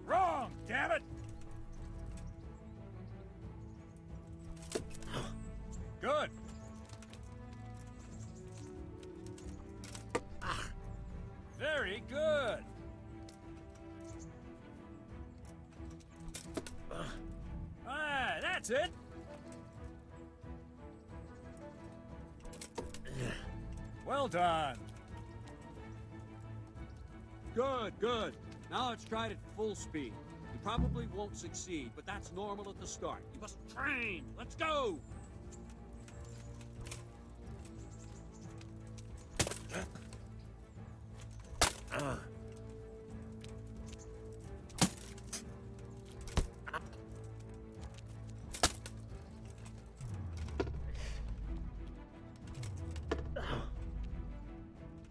Wrong, damn it. Good. Very good. Ah, that's it. Well done. Good, good. Now let's try it at full speed. You probably won't succeed, but that's normal at the start. You must train. Let's go.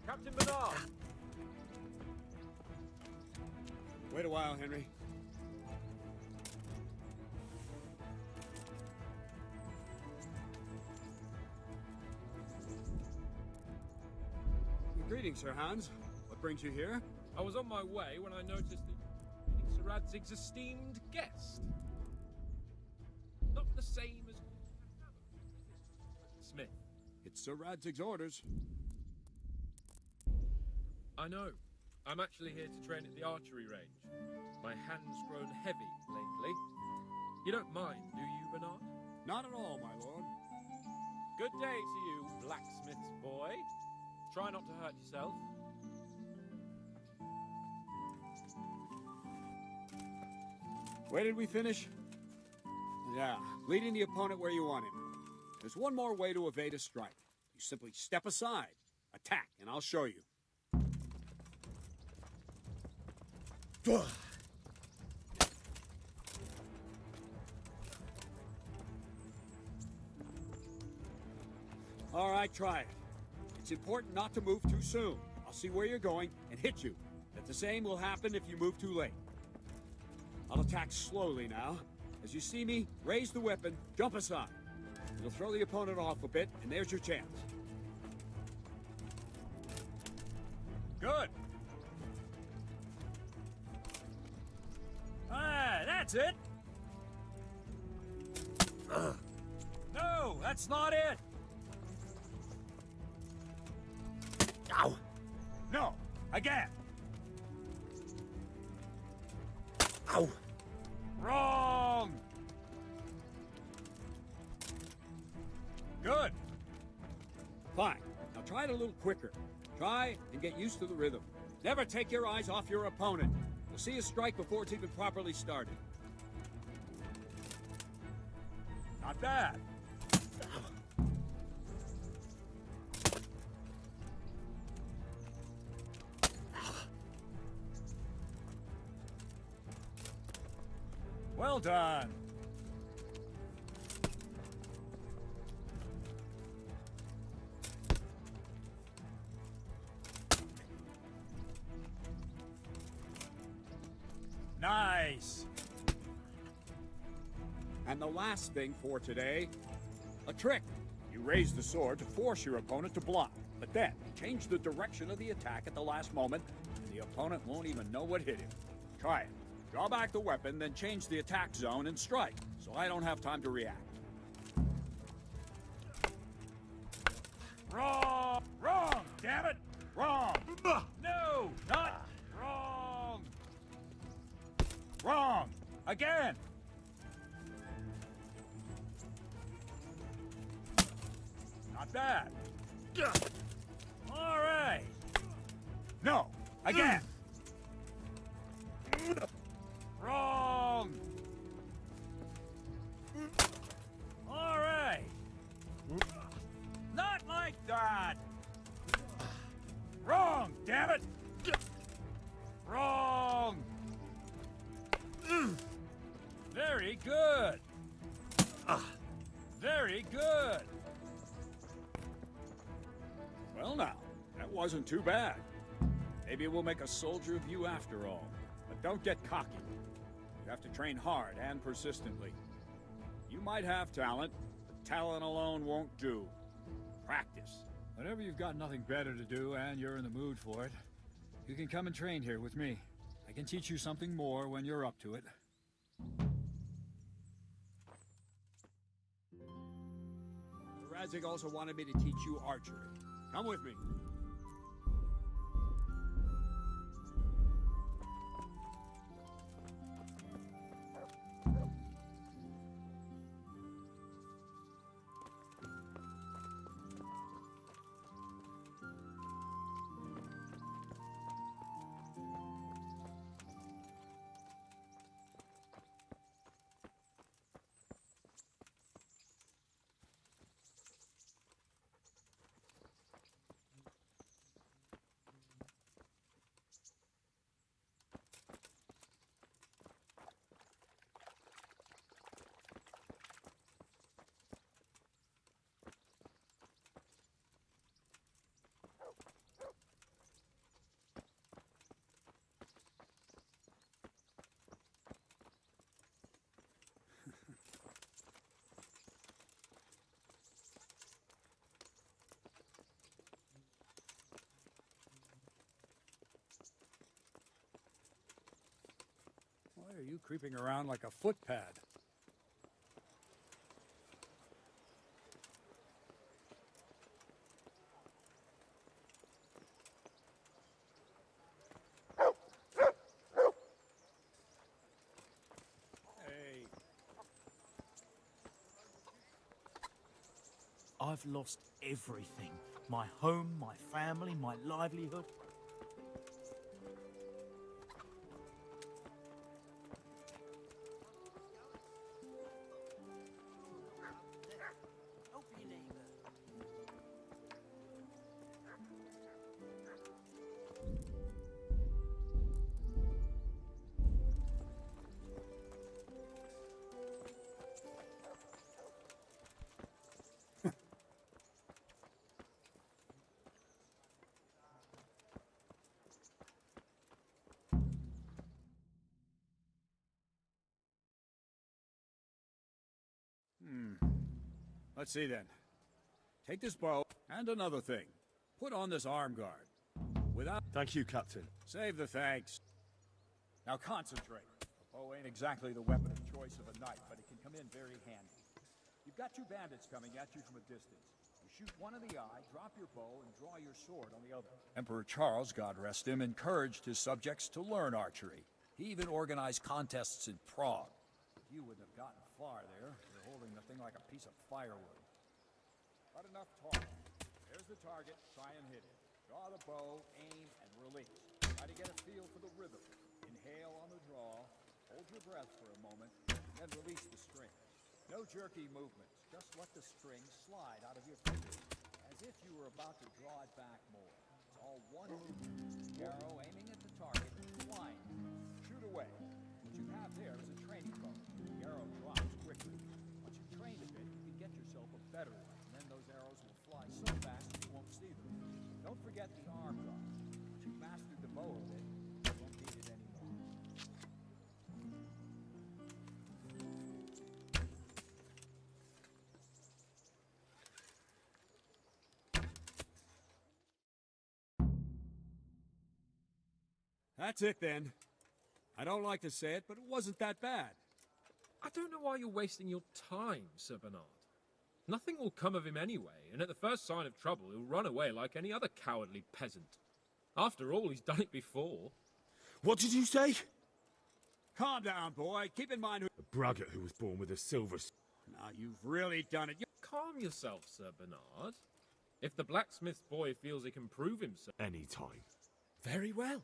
Captain Bernard! Wait a while, Henry. Greetings, Sir Hans. What brings you here? I was on my way when I noticed that Sir Radzig's esteemed guest. Not the same as Smith. It's Sir Radzig's orders. I know. I'm actually here to train at the archery range. My hand's grown heavy lately. You don't mind, do you, Bernard? Not at all, my lord. Good day to you, blacksmith's boy. Try not to hurt yourself. Where did we finish? Yeah, leading the opponent where you want him. There's one more way to evade a strike. You simply step aside. Attack, and I'll show you. All right, try it. It's important not to move too soon. I'll see where you're going and hit you. But the same will happen if you move too late. I'll attack slowly now. As you see me, raise the weapon, jump aside. It'll throw the opponent off a bit, and there's your chance. Good. Ah, that's it. No, that's not it. Ow. No, again. Ow. Wrong. Good. Fine. Now try it a little quicker. Try and get used to the rhythm. Never take your eyes off your opponent. You'll see a strike before it's even properly started. Not bad. Well done. Nice. And the last thing for today, a trick. You raise the sword to force your opponent to block, but then change the direction of the attack at the last moment, and the opponent won't even know what hit him. Try it. Draw back the weapon, then change the attack zone and strike, so I don't have time to react. Wrong! Wrong! Damn it! Wrong! No! Not wrong! Wrong! Again! Not bad. All right. No! Again! Wrong! All right. Not like that! Wrong, damn it! Wrong! Very good! Very good! Well now, that wasn't too bad. Maybe we'll make a soldier of you after all. But don't get cocky. You have to train hard and persistently. You might have talent, but talent alone won't do. Practice. Whenever you've got nothing better to do and you're in the mood for it, you can come and train here with me. I can teach you something more when you're up to it. Razik also wanted me to teach you archery. Come with me. Why are you creeping around like a footpad? Hey. I've lost everything. My home, my family, my livelihood. Let's see then. Take this bow, and another thing. Put on this arm guard. Without... Thank you, Captain. Save the thanks. Now concentrate. A bow ain't exactly the weapon of choice of a knight, but it can come in very handy. You've got two bandits coming at you from a distance. You shoot one in the eye, drop your bow, and draw your sword on the other. Emperor Charles, God rest him, encouraged his subjects to learn archery. He even organized contests in Prague. You wouldn't have gotten far there. You're holding the thing like a piece of firewood. But enough talk. There's the target. Try and hit it. Draw the bow, aim, and release. Try to get a feel for the rhythm. Inhale on the draw. Hold your breath for a moment, then release the string. No jerky movements. Just let the string slide out of your fingers, as if you were about to draw it back more. It's all one movement. Arrow aiming at the target, flying. Shoot away. What you have there is a training bow. The arrow drops quickly. Once you've trained a bit, you can get yourself a better one, and then those arrows will fly so fast you won't see them. Don't forget the arm drop. Once you've mastered the bow a bit, you won't need it anymore. That's it then. I don't like to say it, but it wasn't that bad. I don't know why you're wasting your time, Sir Bernard. Nothing will come of him anyway, and at the first sign of trouble, he'll run away like any other cowardly peasant. After all, he's done it before. What did you say? Calm down, boy. Keep in mind who... A braggart who was born with a silver... Now, you've really done it. Calm yourself, Sir Bernard. If the blacksmith boy feels he can prove himself... Any time. Very well.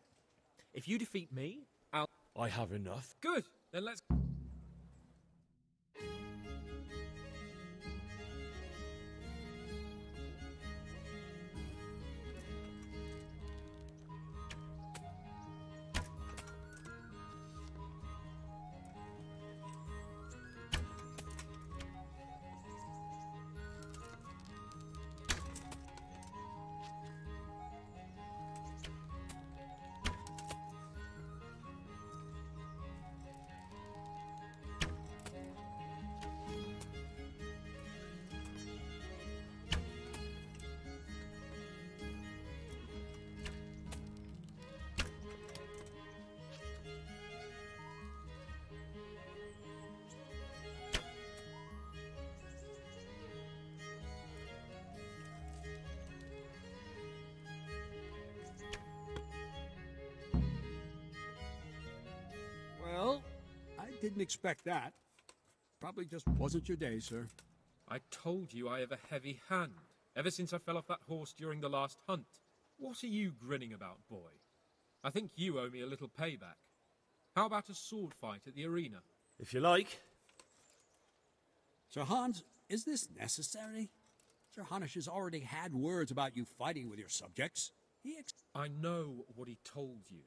If you defeat me, I'll... I have enough. Good. Then let's... Well, I didn't expect that. Probably just wasn't your day, sir. I told you I have a heavy hand, ever since I fell off that horse during the last hunt. What are you grinning about, boy? I think you owe me a little payback. How about a sword fight at the arena? If you like. Sir Hans, is this necessary? Sir Hanush has already had words about you fighting with your subjects. I know what he told you.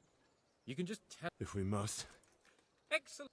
You can just tell... If we must. Excellent.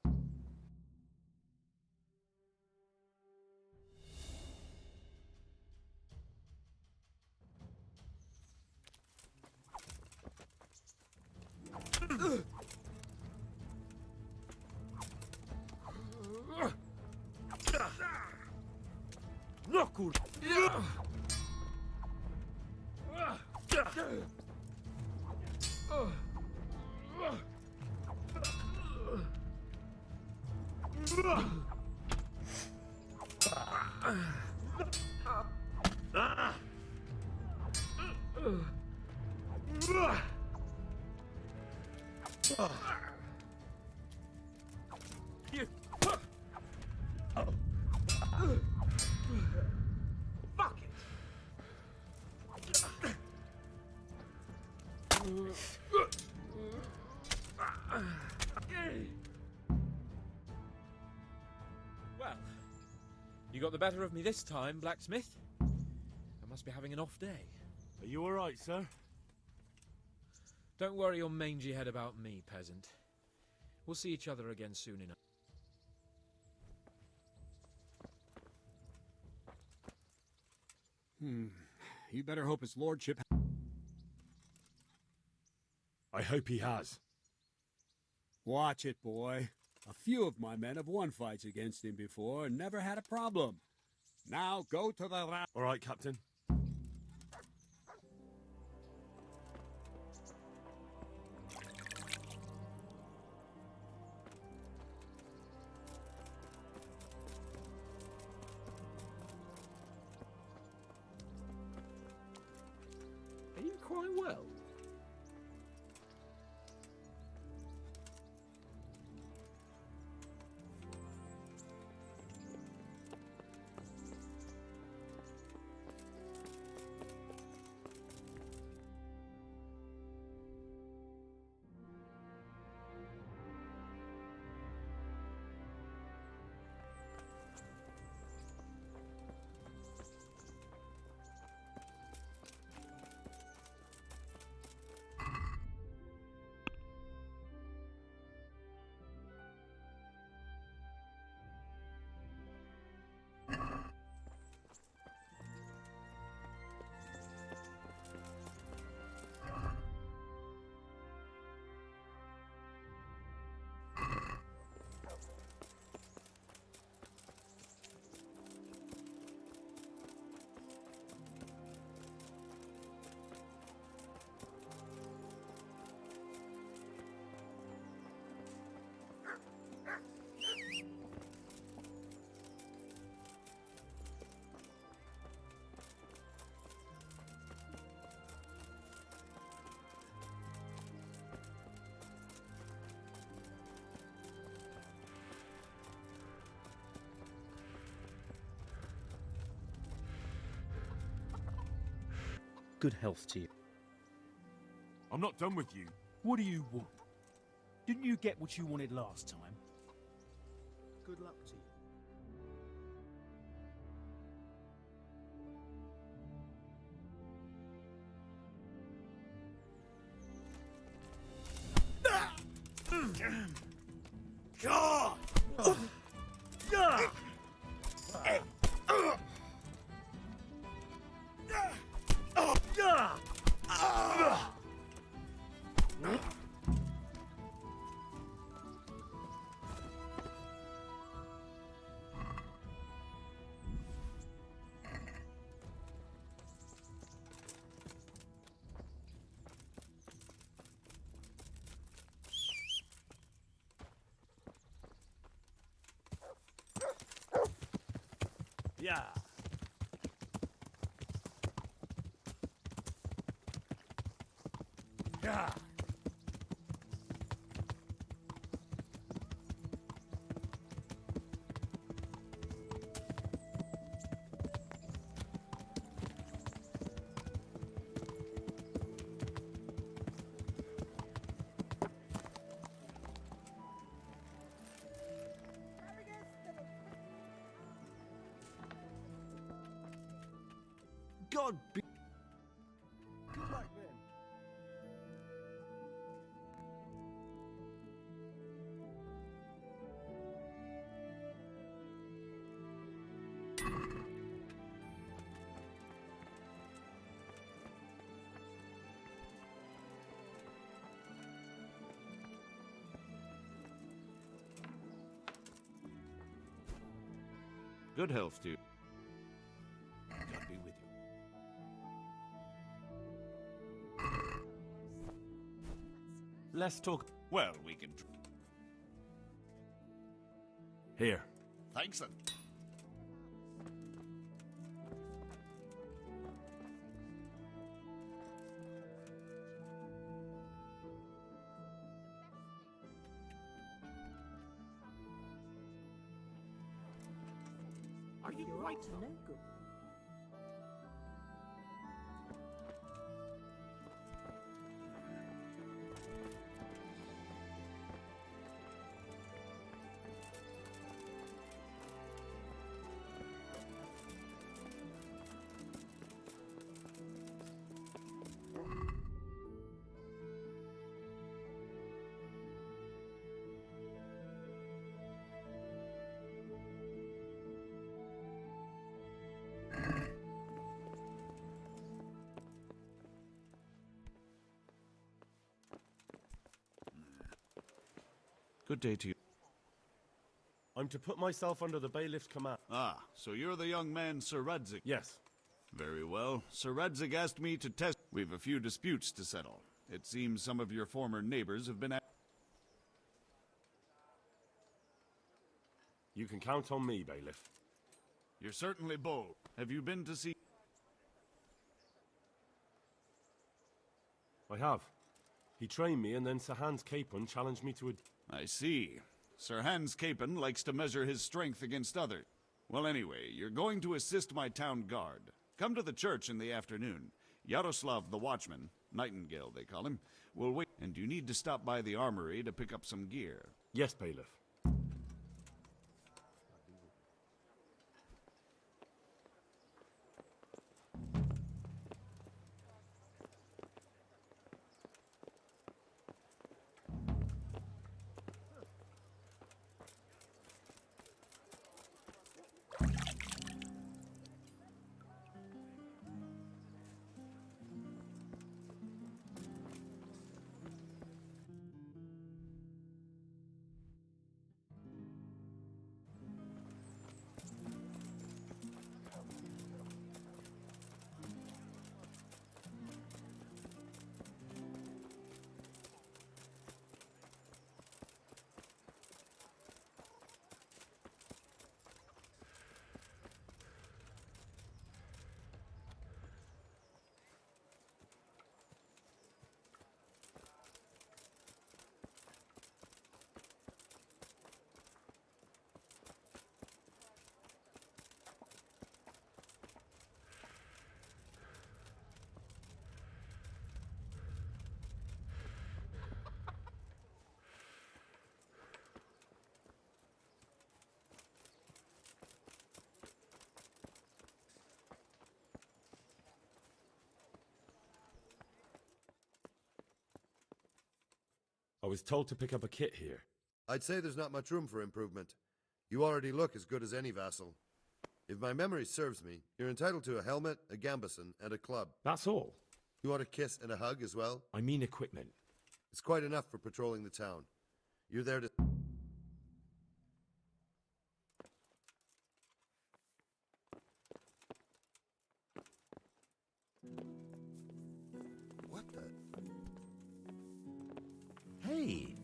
Fuck it! Well, you got the better of me this time, blacksmith. I must be having an off day. Are you all right, sir? Don't worry your mangy head about me, peasant. We'll see each other again soon enough. You better hope his lordship... I hope he has. Watch it, boy. A few of my men have won fights against him before and never had a problem. Now go to the All right, Captain. Are you quite well? Good health to you. I'm not done with you. What do you want? Didn't you get what you wanted last time? Good luck to you. God! Yeah. Yeah. God be... Good luck then. Good health to you. God be with you. Let's talk. Well, we can. Here. Thanks, then. Are you right? Good day to you. I'm to put myself under the bailiff's command. Ah, so you're the young man Sir Radzig? Yes. Very well. Sir Radzig asked me to test. We've a few disputes to settle. It seems some of your former neighbors have been You can count on me, bailiff. You're certainly bold. Have you been to see... I have. He trained me, and then Sir Hans Capon challenged me to a... I see. Sir Hans Capon likes to measure his strength against others. Well, anyway, you're going to assist my town guard. Come to the church in the afternoon. Yaroslav the Watchman, Nightingale they call him, will wait. And you need to stop by the armory to pick up some gear. Yes, bailiff. I was told to pick up a kit here. I'd say there's not much room for improvement. You already look as good as any vassal. If my memory serves me, you're entitled to a helmet, a gambeson, and a club. That's all. You want a kiss and a hug as well? I mean equipment. It's quite enough for patrolling the town. You're there to... What the... Hey!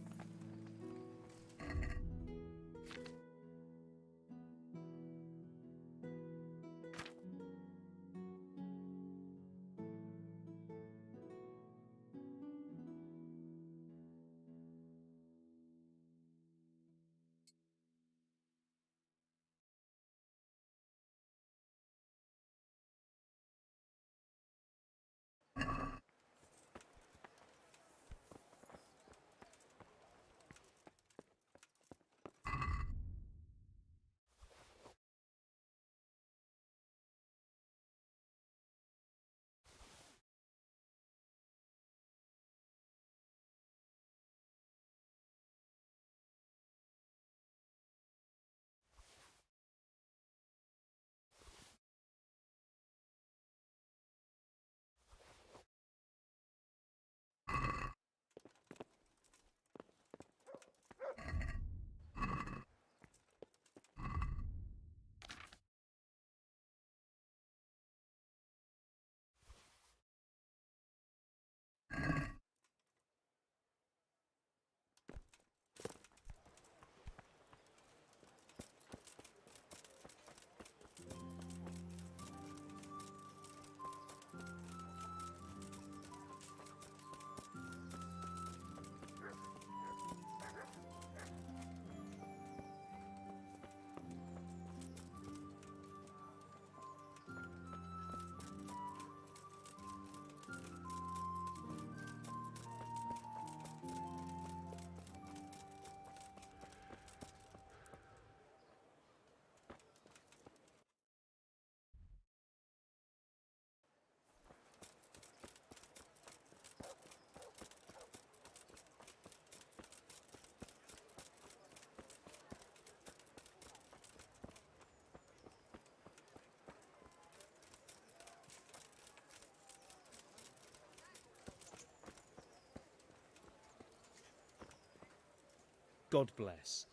God bless.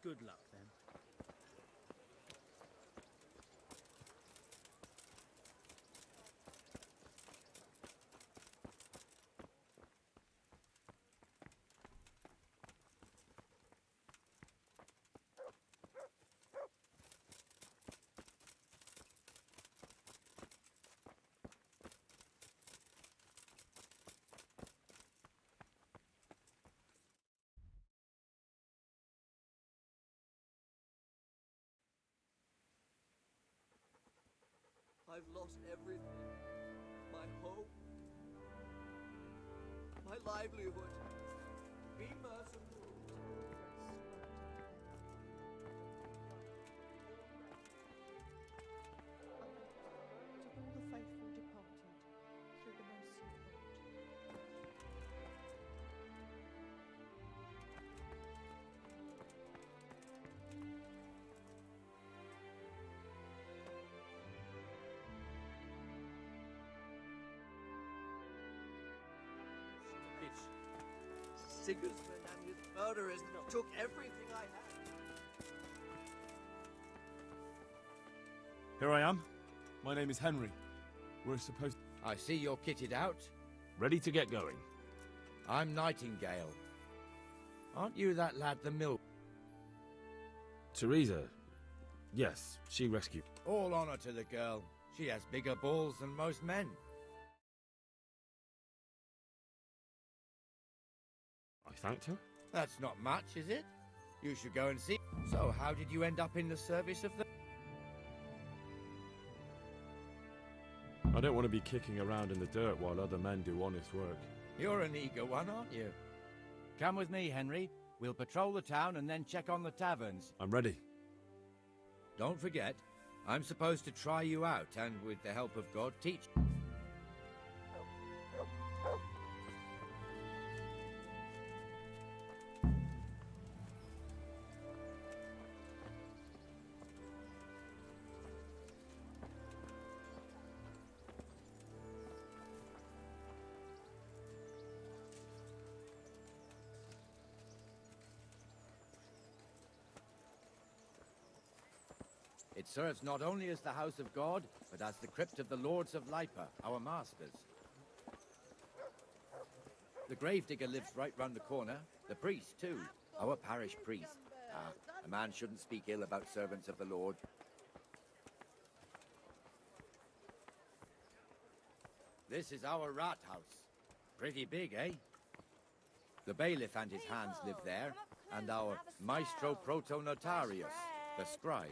Good luck, then. I've lost everything. My hope. My livelihood. Be merciful. To all the faithful departed, through the mercy of God. Sigismund and his murderers took everything I had. Here I am. My name is Henry. We're supposed... I see you're kitted out. Ready to get going. I'm Nightingale. Aren't you that lad the mill? Teresa. Yes, she rescued... All honor to the girl. She has bigger balls than most men. I thanked her. That's not much, is it? You should go and see. So, how did you end up in the service of the... I don't want to be kicking around in the dirt while other men do honest work. You're an eager one, aren't you? Come with me, Henry. We'll patrol the town and then check on the taverns. I'm ready. Don't forget, I'm supposed to try you out and, with the help of God, teach. It serves not only as the house of God, but as the crypt of the lords of Lipa, our masters. The gravedigger lives right round the corner. The priest, too. Our parish priest. A man shouldn't speak ill about servants of the Lord. This is our rat house. Pretty big, eh? The bailiff and his hands live there, and our maestro proto-notarius, the scribe.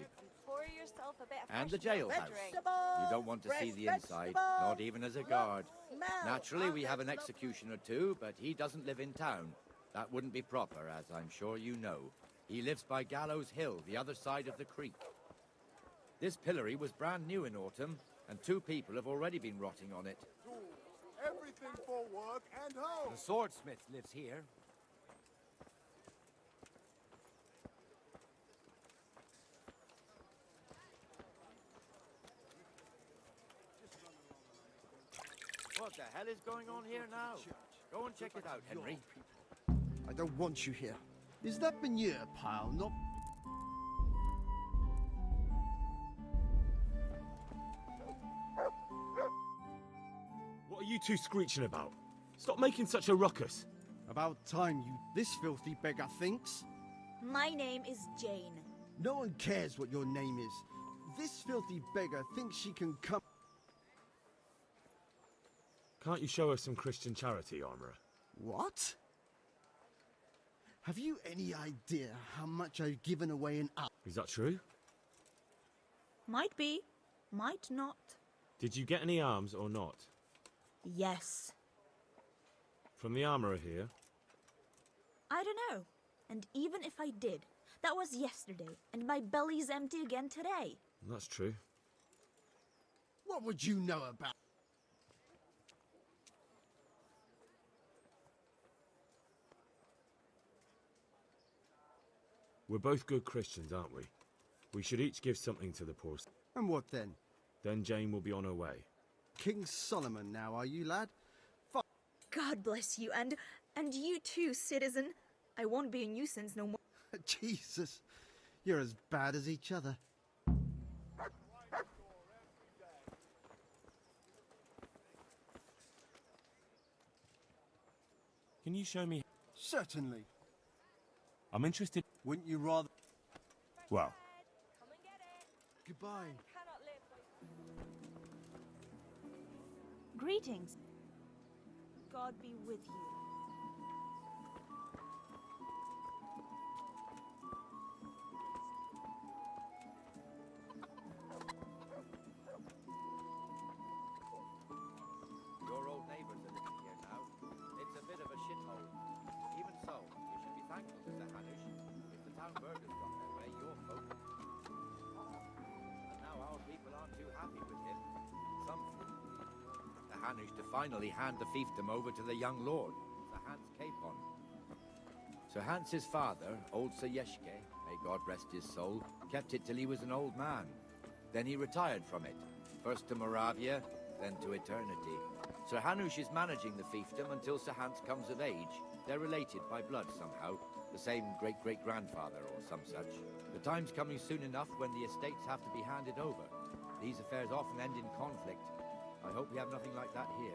And the jailhouse. You don't want to see the inside, not even as a guard. Naturally, we have an executioner too, but he doesn't live in town. That wouldn't be proper, as I'm sure you know. He lives by Gallows Hill, the other side of the creek. This pillory was brand new in autumn, and 2 people have already been rotting on it. Everything for work and home. The swordsmith lives here. What the hell is going on here now? Go and check it out, Henry. I don't want you here. Is that manure pile not... What are you two screeching about? Stop making such a ruckus. About time you... This filthy beggar thinks. My name is Jane. No one cares what your name is. This filthy beggar thinks she can come... Can't you show us some Christian charity, Armourer? What? Have you any idea how much I've given away in... Is that true? Might be, might not. Did you get any arms or not? Yes. From the Armourer here? I don't know. And even if I did, that was yesterday, and my belly's empty again today. That's true. What would you know about... We're both good Christians, aren't we? We should each give something to the poor. And what then? Then Jane will be on her way. King Solomon now, are you, lad? God bless you, and you too, citizen. I won't be a nuisance no more. Jesus, You're as bad as each other. Can you show me? Certainly. I'm interested. Wouldn't you rather... Well, Goodbye. Greetings. God be with you. Your old neighbors are living here now. It's a bit of a shithole. Even so, you should be thankful to Sir Hanush. If the town burghers got their way, your folk... And now our people aren't too happy with him. Some fool the Hanush to finally hand the fiefdom over to the young lord, Sir Hans Capon. Sir Hans's father, old Sir Yeshke, may God rest his soul, kept it till he was an old man. Then he retired from it, first to Moravia, then to eternity. Sir Hanush is managing the fiefdom until Sir Hans comes of age. They're related by blood somehow, the same great-great-grandfather or some such. The time's coming soon enough when the estates have to be handed over. These affairs often end in conflict. I hope we have nothing like that here.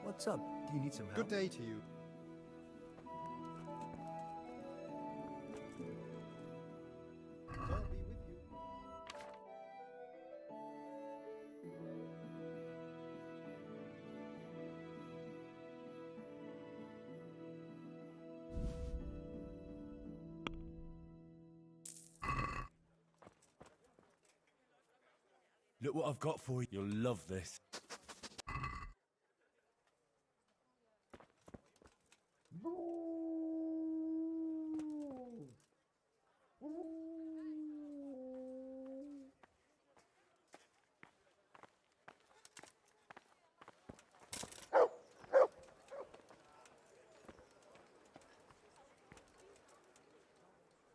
What's up? Do you need some help? Good day to you. God be with you. look what I've got for you. You'll love this.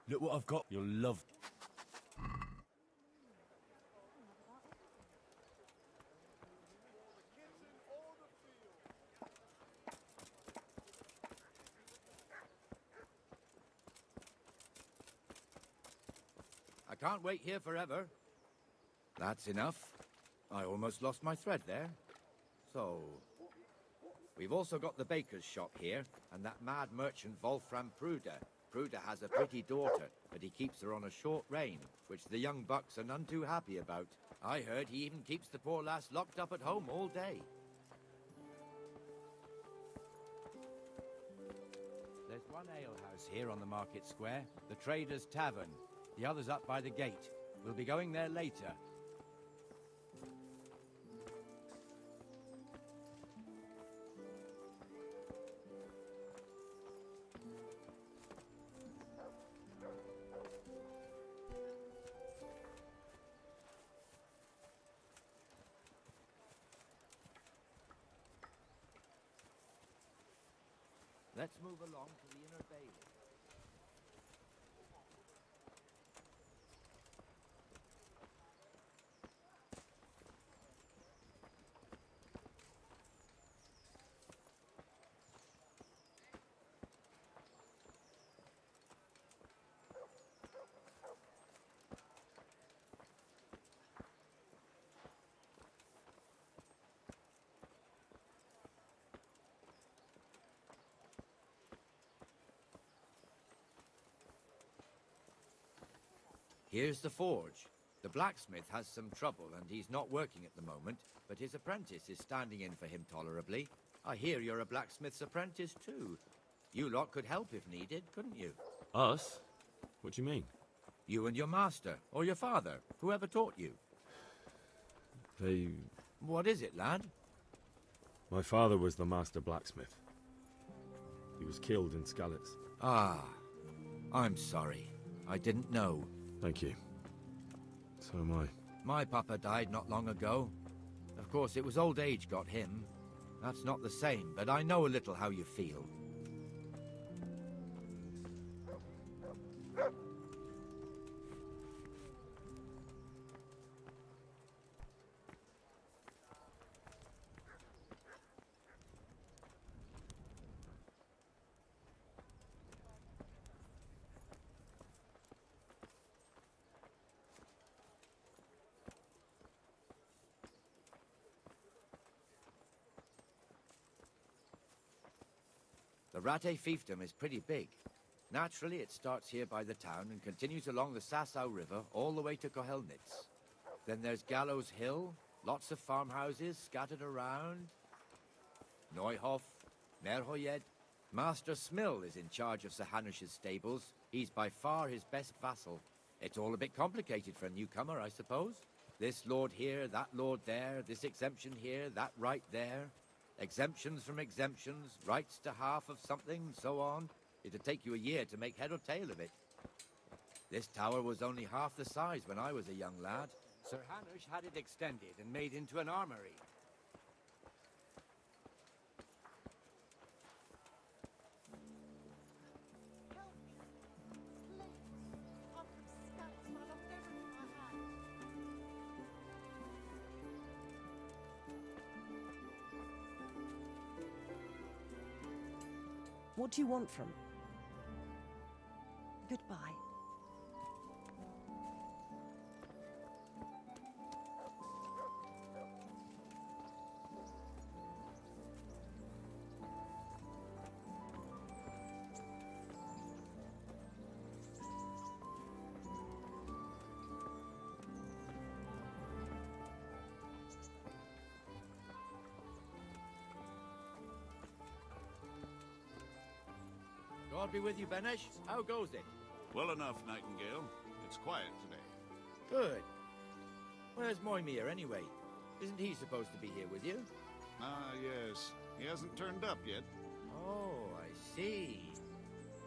Look what I've got. You'll love. I can't wait here forever. That's enough. I almost lost my thread there. So... We've also got the baker's shop here, and that mad merchant Wolfram Pruder. Pruder has a pretty daughter, but he keeps her on a short rein, which the young bucks are none too happy about. I heard he even keeps the poor lass locked up at home all day. There's one alehouse here on the market square, the Trader's Tavern. The other's up by the gate. We'll be going there later. Let's move along to the inner bailey. Here's the forge. The blacksmith has some trouble and he's not working at the moment, but his apprentice is standing in for him tolerably. I hear you're a blacksmith's apprentice too. You lot could help if needed, couldn't you? Us? What do you mean? You and your master, or your father, whoever taught you. They... What is it, lad? My father was the master blacksmith. He was killed in Skalitz. Ah, I'm sorry. I didn't know. Thank you. So am I. My papa died not long ago. Of course, it was old age got him. That's not the same, but I know a little how you feel. The Rate fiefdom is pretty big. Naturally, it starts here by the town and continues along the Sasau River all the way to Kohelnitz. Then there's Gallows Hill, lots of farmhouses scattered around. Neuhof, Merhoyed. Master Smill is in charge of Sir Hanush's stables. He's by far his best vassal. It's all a bit complicated for a newcomer, I suppose. This lord here, that lord there, this exemption here, that right there. Exemptions from exemptions, rights to half of something, so on. It'd take you a year to make head or tail of it. This tower was only half the size when I was a young lad. Sir Hanush had it extended and made into an armory. What do you want from? Goodbye. God be with you, Benesh. How goes it? Well enough, Nightingale. It's quiet today. Good. Where's Moimir, anyway? Isn't he supposed to be here with you? Ah, yes. He hasn't turned up yet. Oh, I see.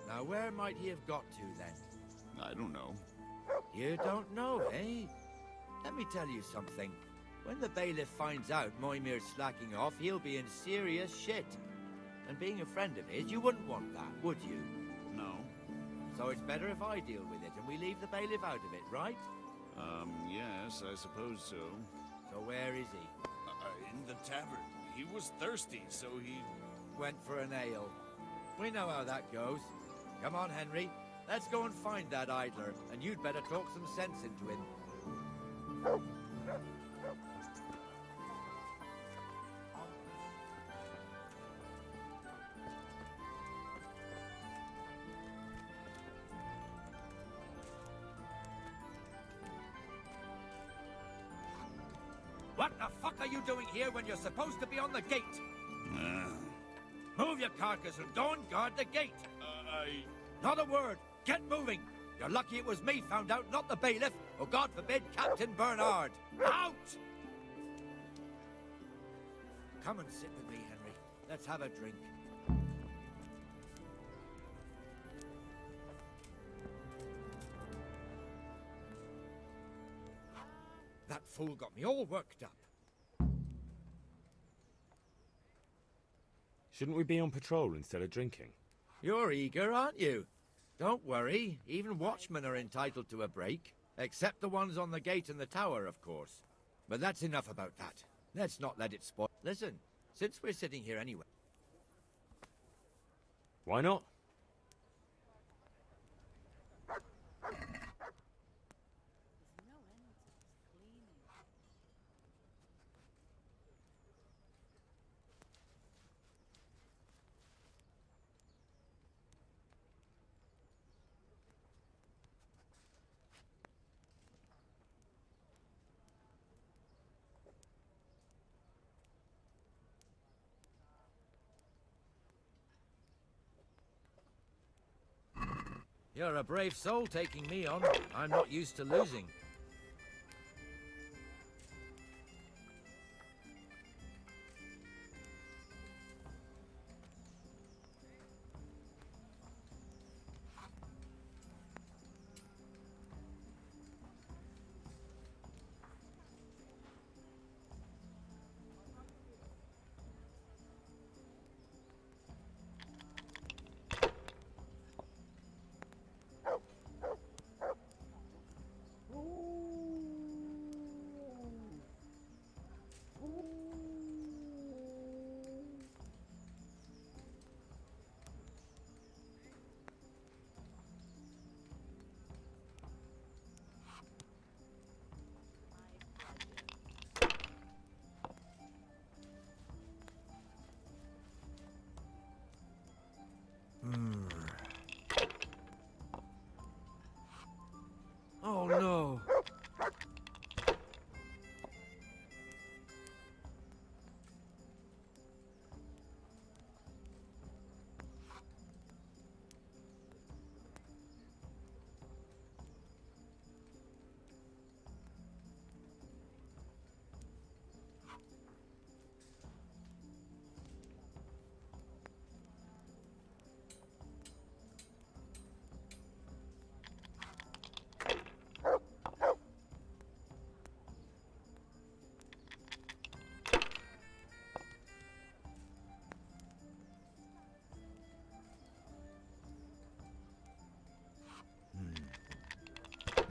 Now, where might he have got to, then? I don't know. You don't know, eh? Let me tell you something. When the bailiff finds out Moimir's slacking off, he'll be in serious shit. And being a friend of his, you wouldn't want that, would you? No. So it's better if I deal with it and we leave the bailiff out of it, right? Yes, I suppose so. So where is he? In the tavern. He was thirsty, so he... Went for an ale. We know how that goes. Come on, Henry. Let's go and find that idler, and you'd better talk some sense into him. What the fuck are you doing here when you're supposed to be on the gate? Move your carcass and go and guard the gate. Not a word. Get moving. You're lucky it was me found out, not the bailiff, or God forbid, Captain Bernard. Out! Come and sit with me, Henry. Let's have a drink. That fool got me all worked up. Shouldn't we be on patrol instead of drinking? You're eager, aren't you? Don't worry, even watchmen are entitled to a break. Except the ones on the gate and the tower, of course. But that's enough about that. Let's not let it spoil. Listen, since we're sitting here anyway... Why not? You're a brave soul taking me on. I'm not used to losing.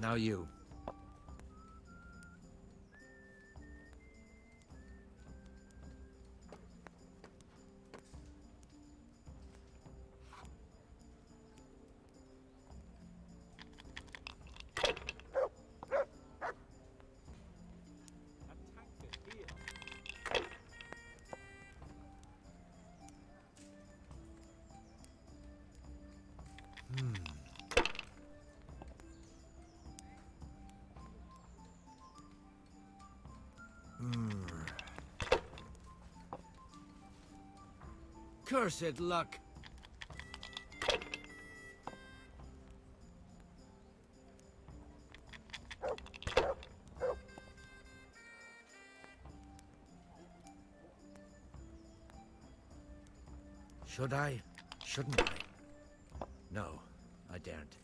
Now you. Cursed luck. Should I? Shouldn't I? No, I daren't.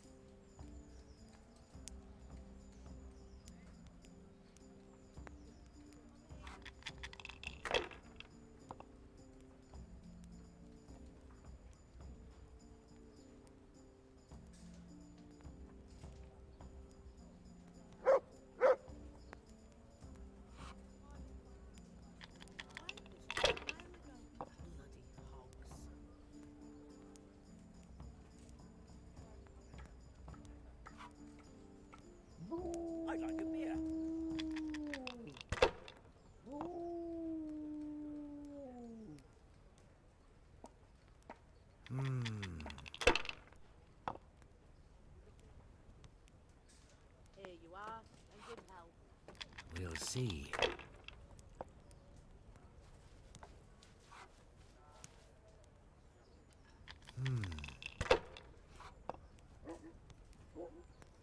I'd like a beer. Here you are, and good health. We'll see.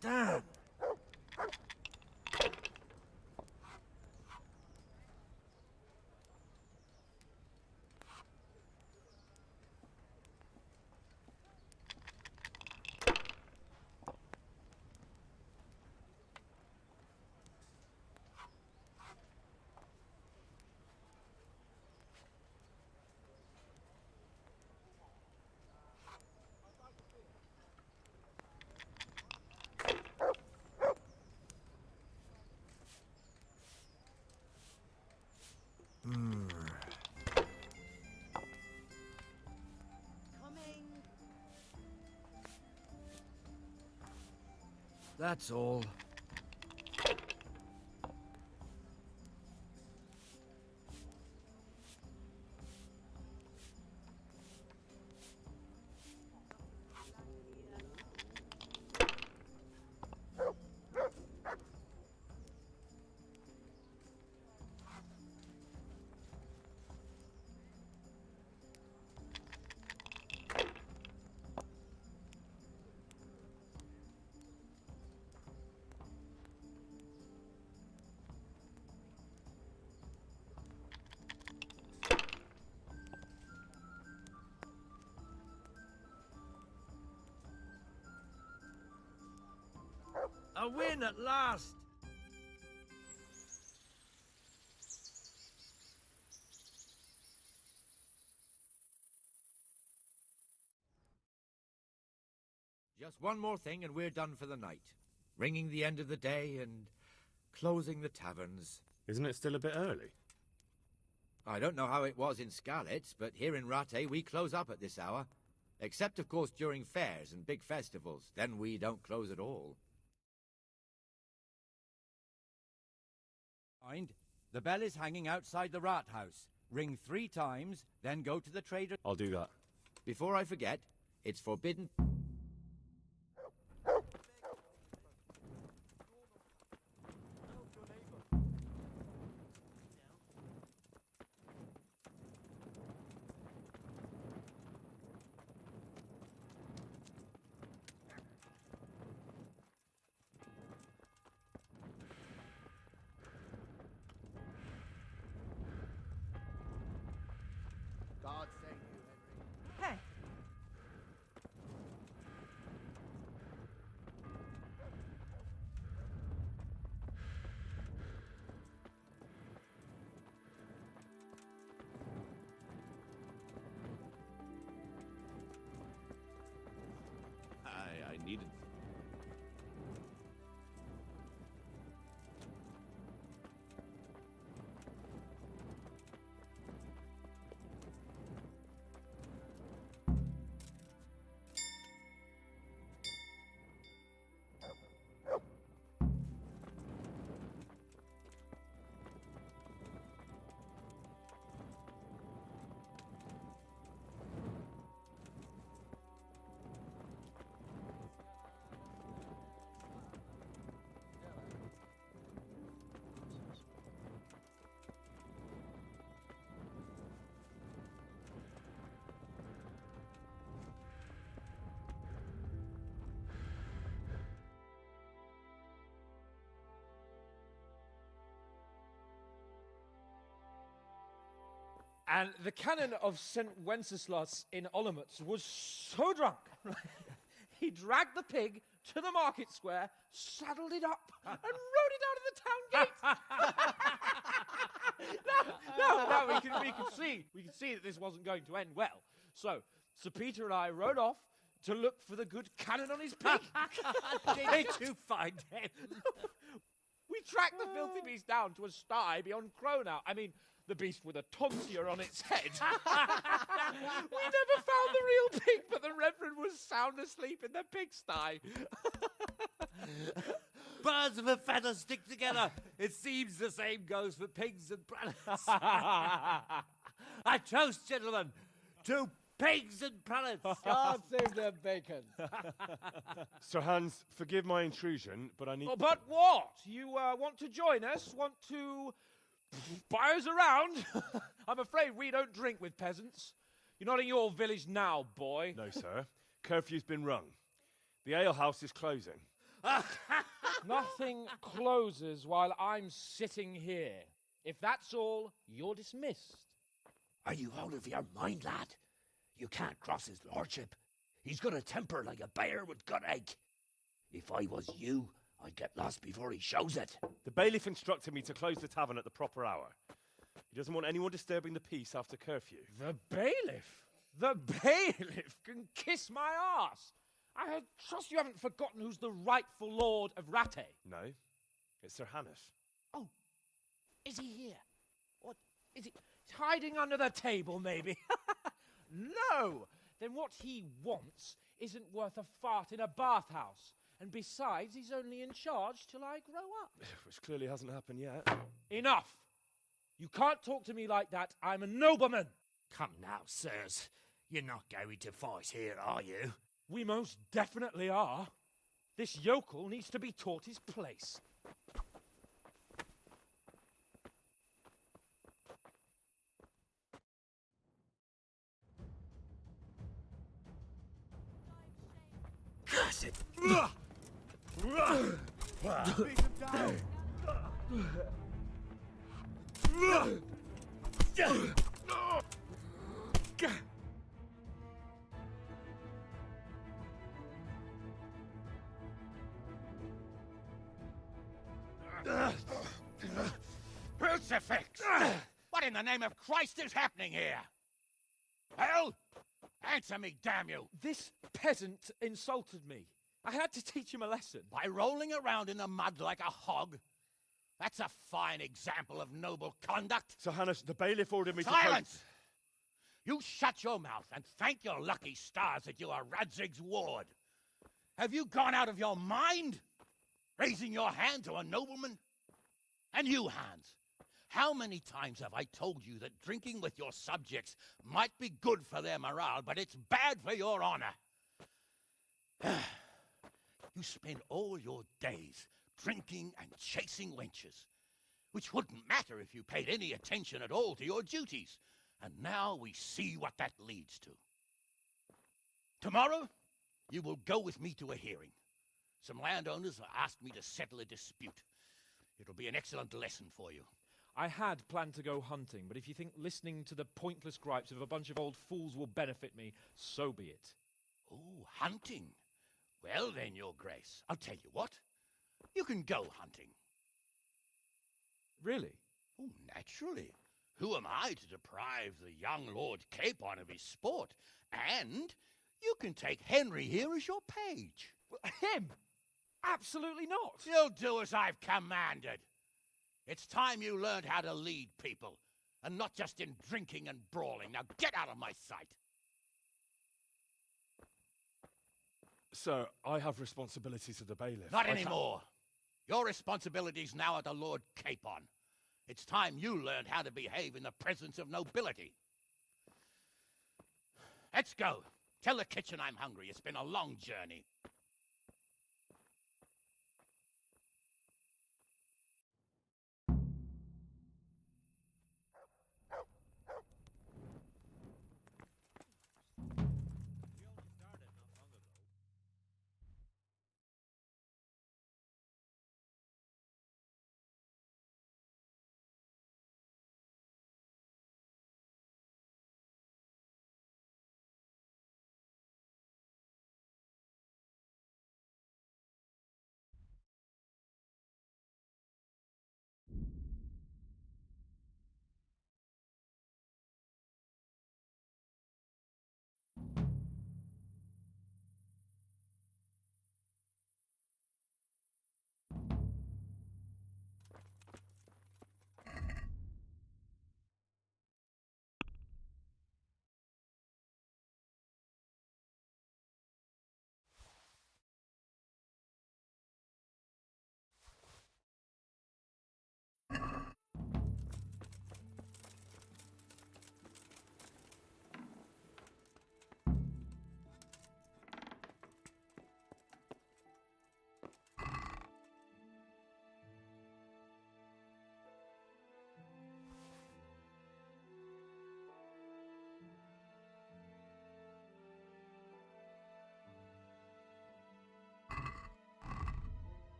Damn! Coming. That's all. A win at last! Just one more thing and we're done for the night. Ringing the end of the day and closing the taverns. Isn't it still a bit early? I don't know how it was in Skalitz, but here in Rattay we close up at this hour. Except, of course, during fairs and big festivals. Then we don't close at all. Mind, the bell is hanging outside the rat house. Ring 3 times, then go to the trader. I'll do that. Before I forget, it's forbidden. God save you, Henry. Hey, I needed... And the canon of St. Wenceslas in Olomouc was so drunk, he dragged the pig to the market square, saddled it up, and rode it out of the town gate. No, we could see that this wasn't going to end well. So, Sir Peter and I rode off to look for the good canon on his pig. Did you find him? We tracked the filthy beast down to a sty beyond Cronau. I mean, the beast with a tonsure on its head. We never found the real pig, but the Reverend was sound asleep in the pigsty. Birds of a feather stick together. It seems the same goes for pigs and planets. I toast, gentlemen, to pigs and planets. God save the bacon. Sir Hans, forgive my intrusion, but I need... Oh, but what? You want to join us? Want to buy us around? I'm afraid we don't drink with peasants. You're not in your village now, boy. No, sir. Curfew's been rung. The alehouse is closing. Nothing closes while I'm sitting here. If that's all, you're dismissed. Are you out of your mind, lad? You can't cross his lordship. He's got a temper like a bear with gut ache. If I was you, I'd get lost before he shows it. The bailiff instructed me to close the tavern at the proper hour. He doesn't want anyone disturbing the peace after curfew. The bailiff? The bailiff can kiss my arse. I trust you haven't forgotten who's the rightful lord of Rattay. No, it's Sir Hannes. Oh, is he here? What, is he hiding under the table, maybe? No! Then what he wants isn't worth a fart in a bathhouse. And besides, he's only in charge till I grow up. Which clearly hasn't happened yet. Enough! You can't talk to me like that. I'm a nobleman. Come now, sirs. You're not going to fight here, are you? We most definitely are. This yokel needs to be taught his place. Curse it! Crucifix! What in the name of Christ is happening here? Hell? Answer me, damn you! This peasant insulted me. I had to teach him a lesson. By rolling around in the mud like a hog? That's a fine example of noble conduct. Sir Hannes, the bailiff ordered me to... Silence! You shut your mouth and thank your lucky stars that you are Radzig's ward. Have you gone out of your mind? Raising your hand to a nobleman? And you, Hans, how many times have I told you that drinking with your subjects might be good for their morale, but it's bad for your honor? You spend all your days drinking and chasing wenches, which wouldn't matter if you paid any attention at all to your duties. And now we see what that leads to. Tomorrow, you will go with me to a hearing. Some landowners have asked me to settle a dispute. It'll be an excellent lesson for you. I had planned to go hunting, but if you think listening to the pointless gripes of a bunch of old fools will benefit me, so be it. Oh, hunting. Well then, Your Grace, I'll tell you what. You can go hunting. Really? Oh, naturally. Who am I to deprive the young Lord Capon of his sport? And you can take Henry here as your page. Him? Absolutely not. You'll do as I've commanded. It's time you learned how to lead people, and not just in drinking and brawling. Now get out of my sight. Sir, I have responsibilities as the bailiff. Not anymore. Your responsibilities now are the Lord Capon. It's time you learned how to behave in the presence of nobility. Let's go. Tell the kitchen I'm hungry. It's been a long journey.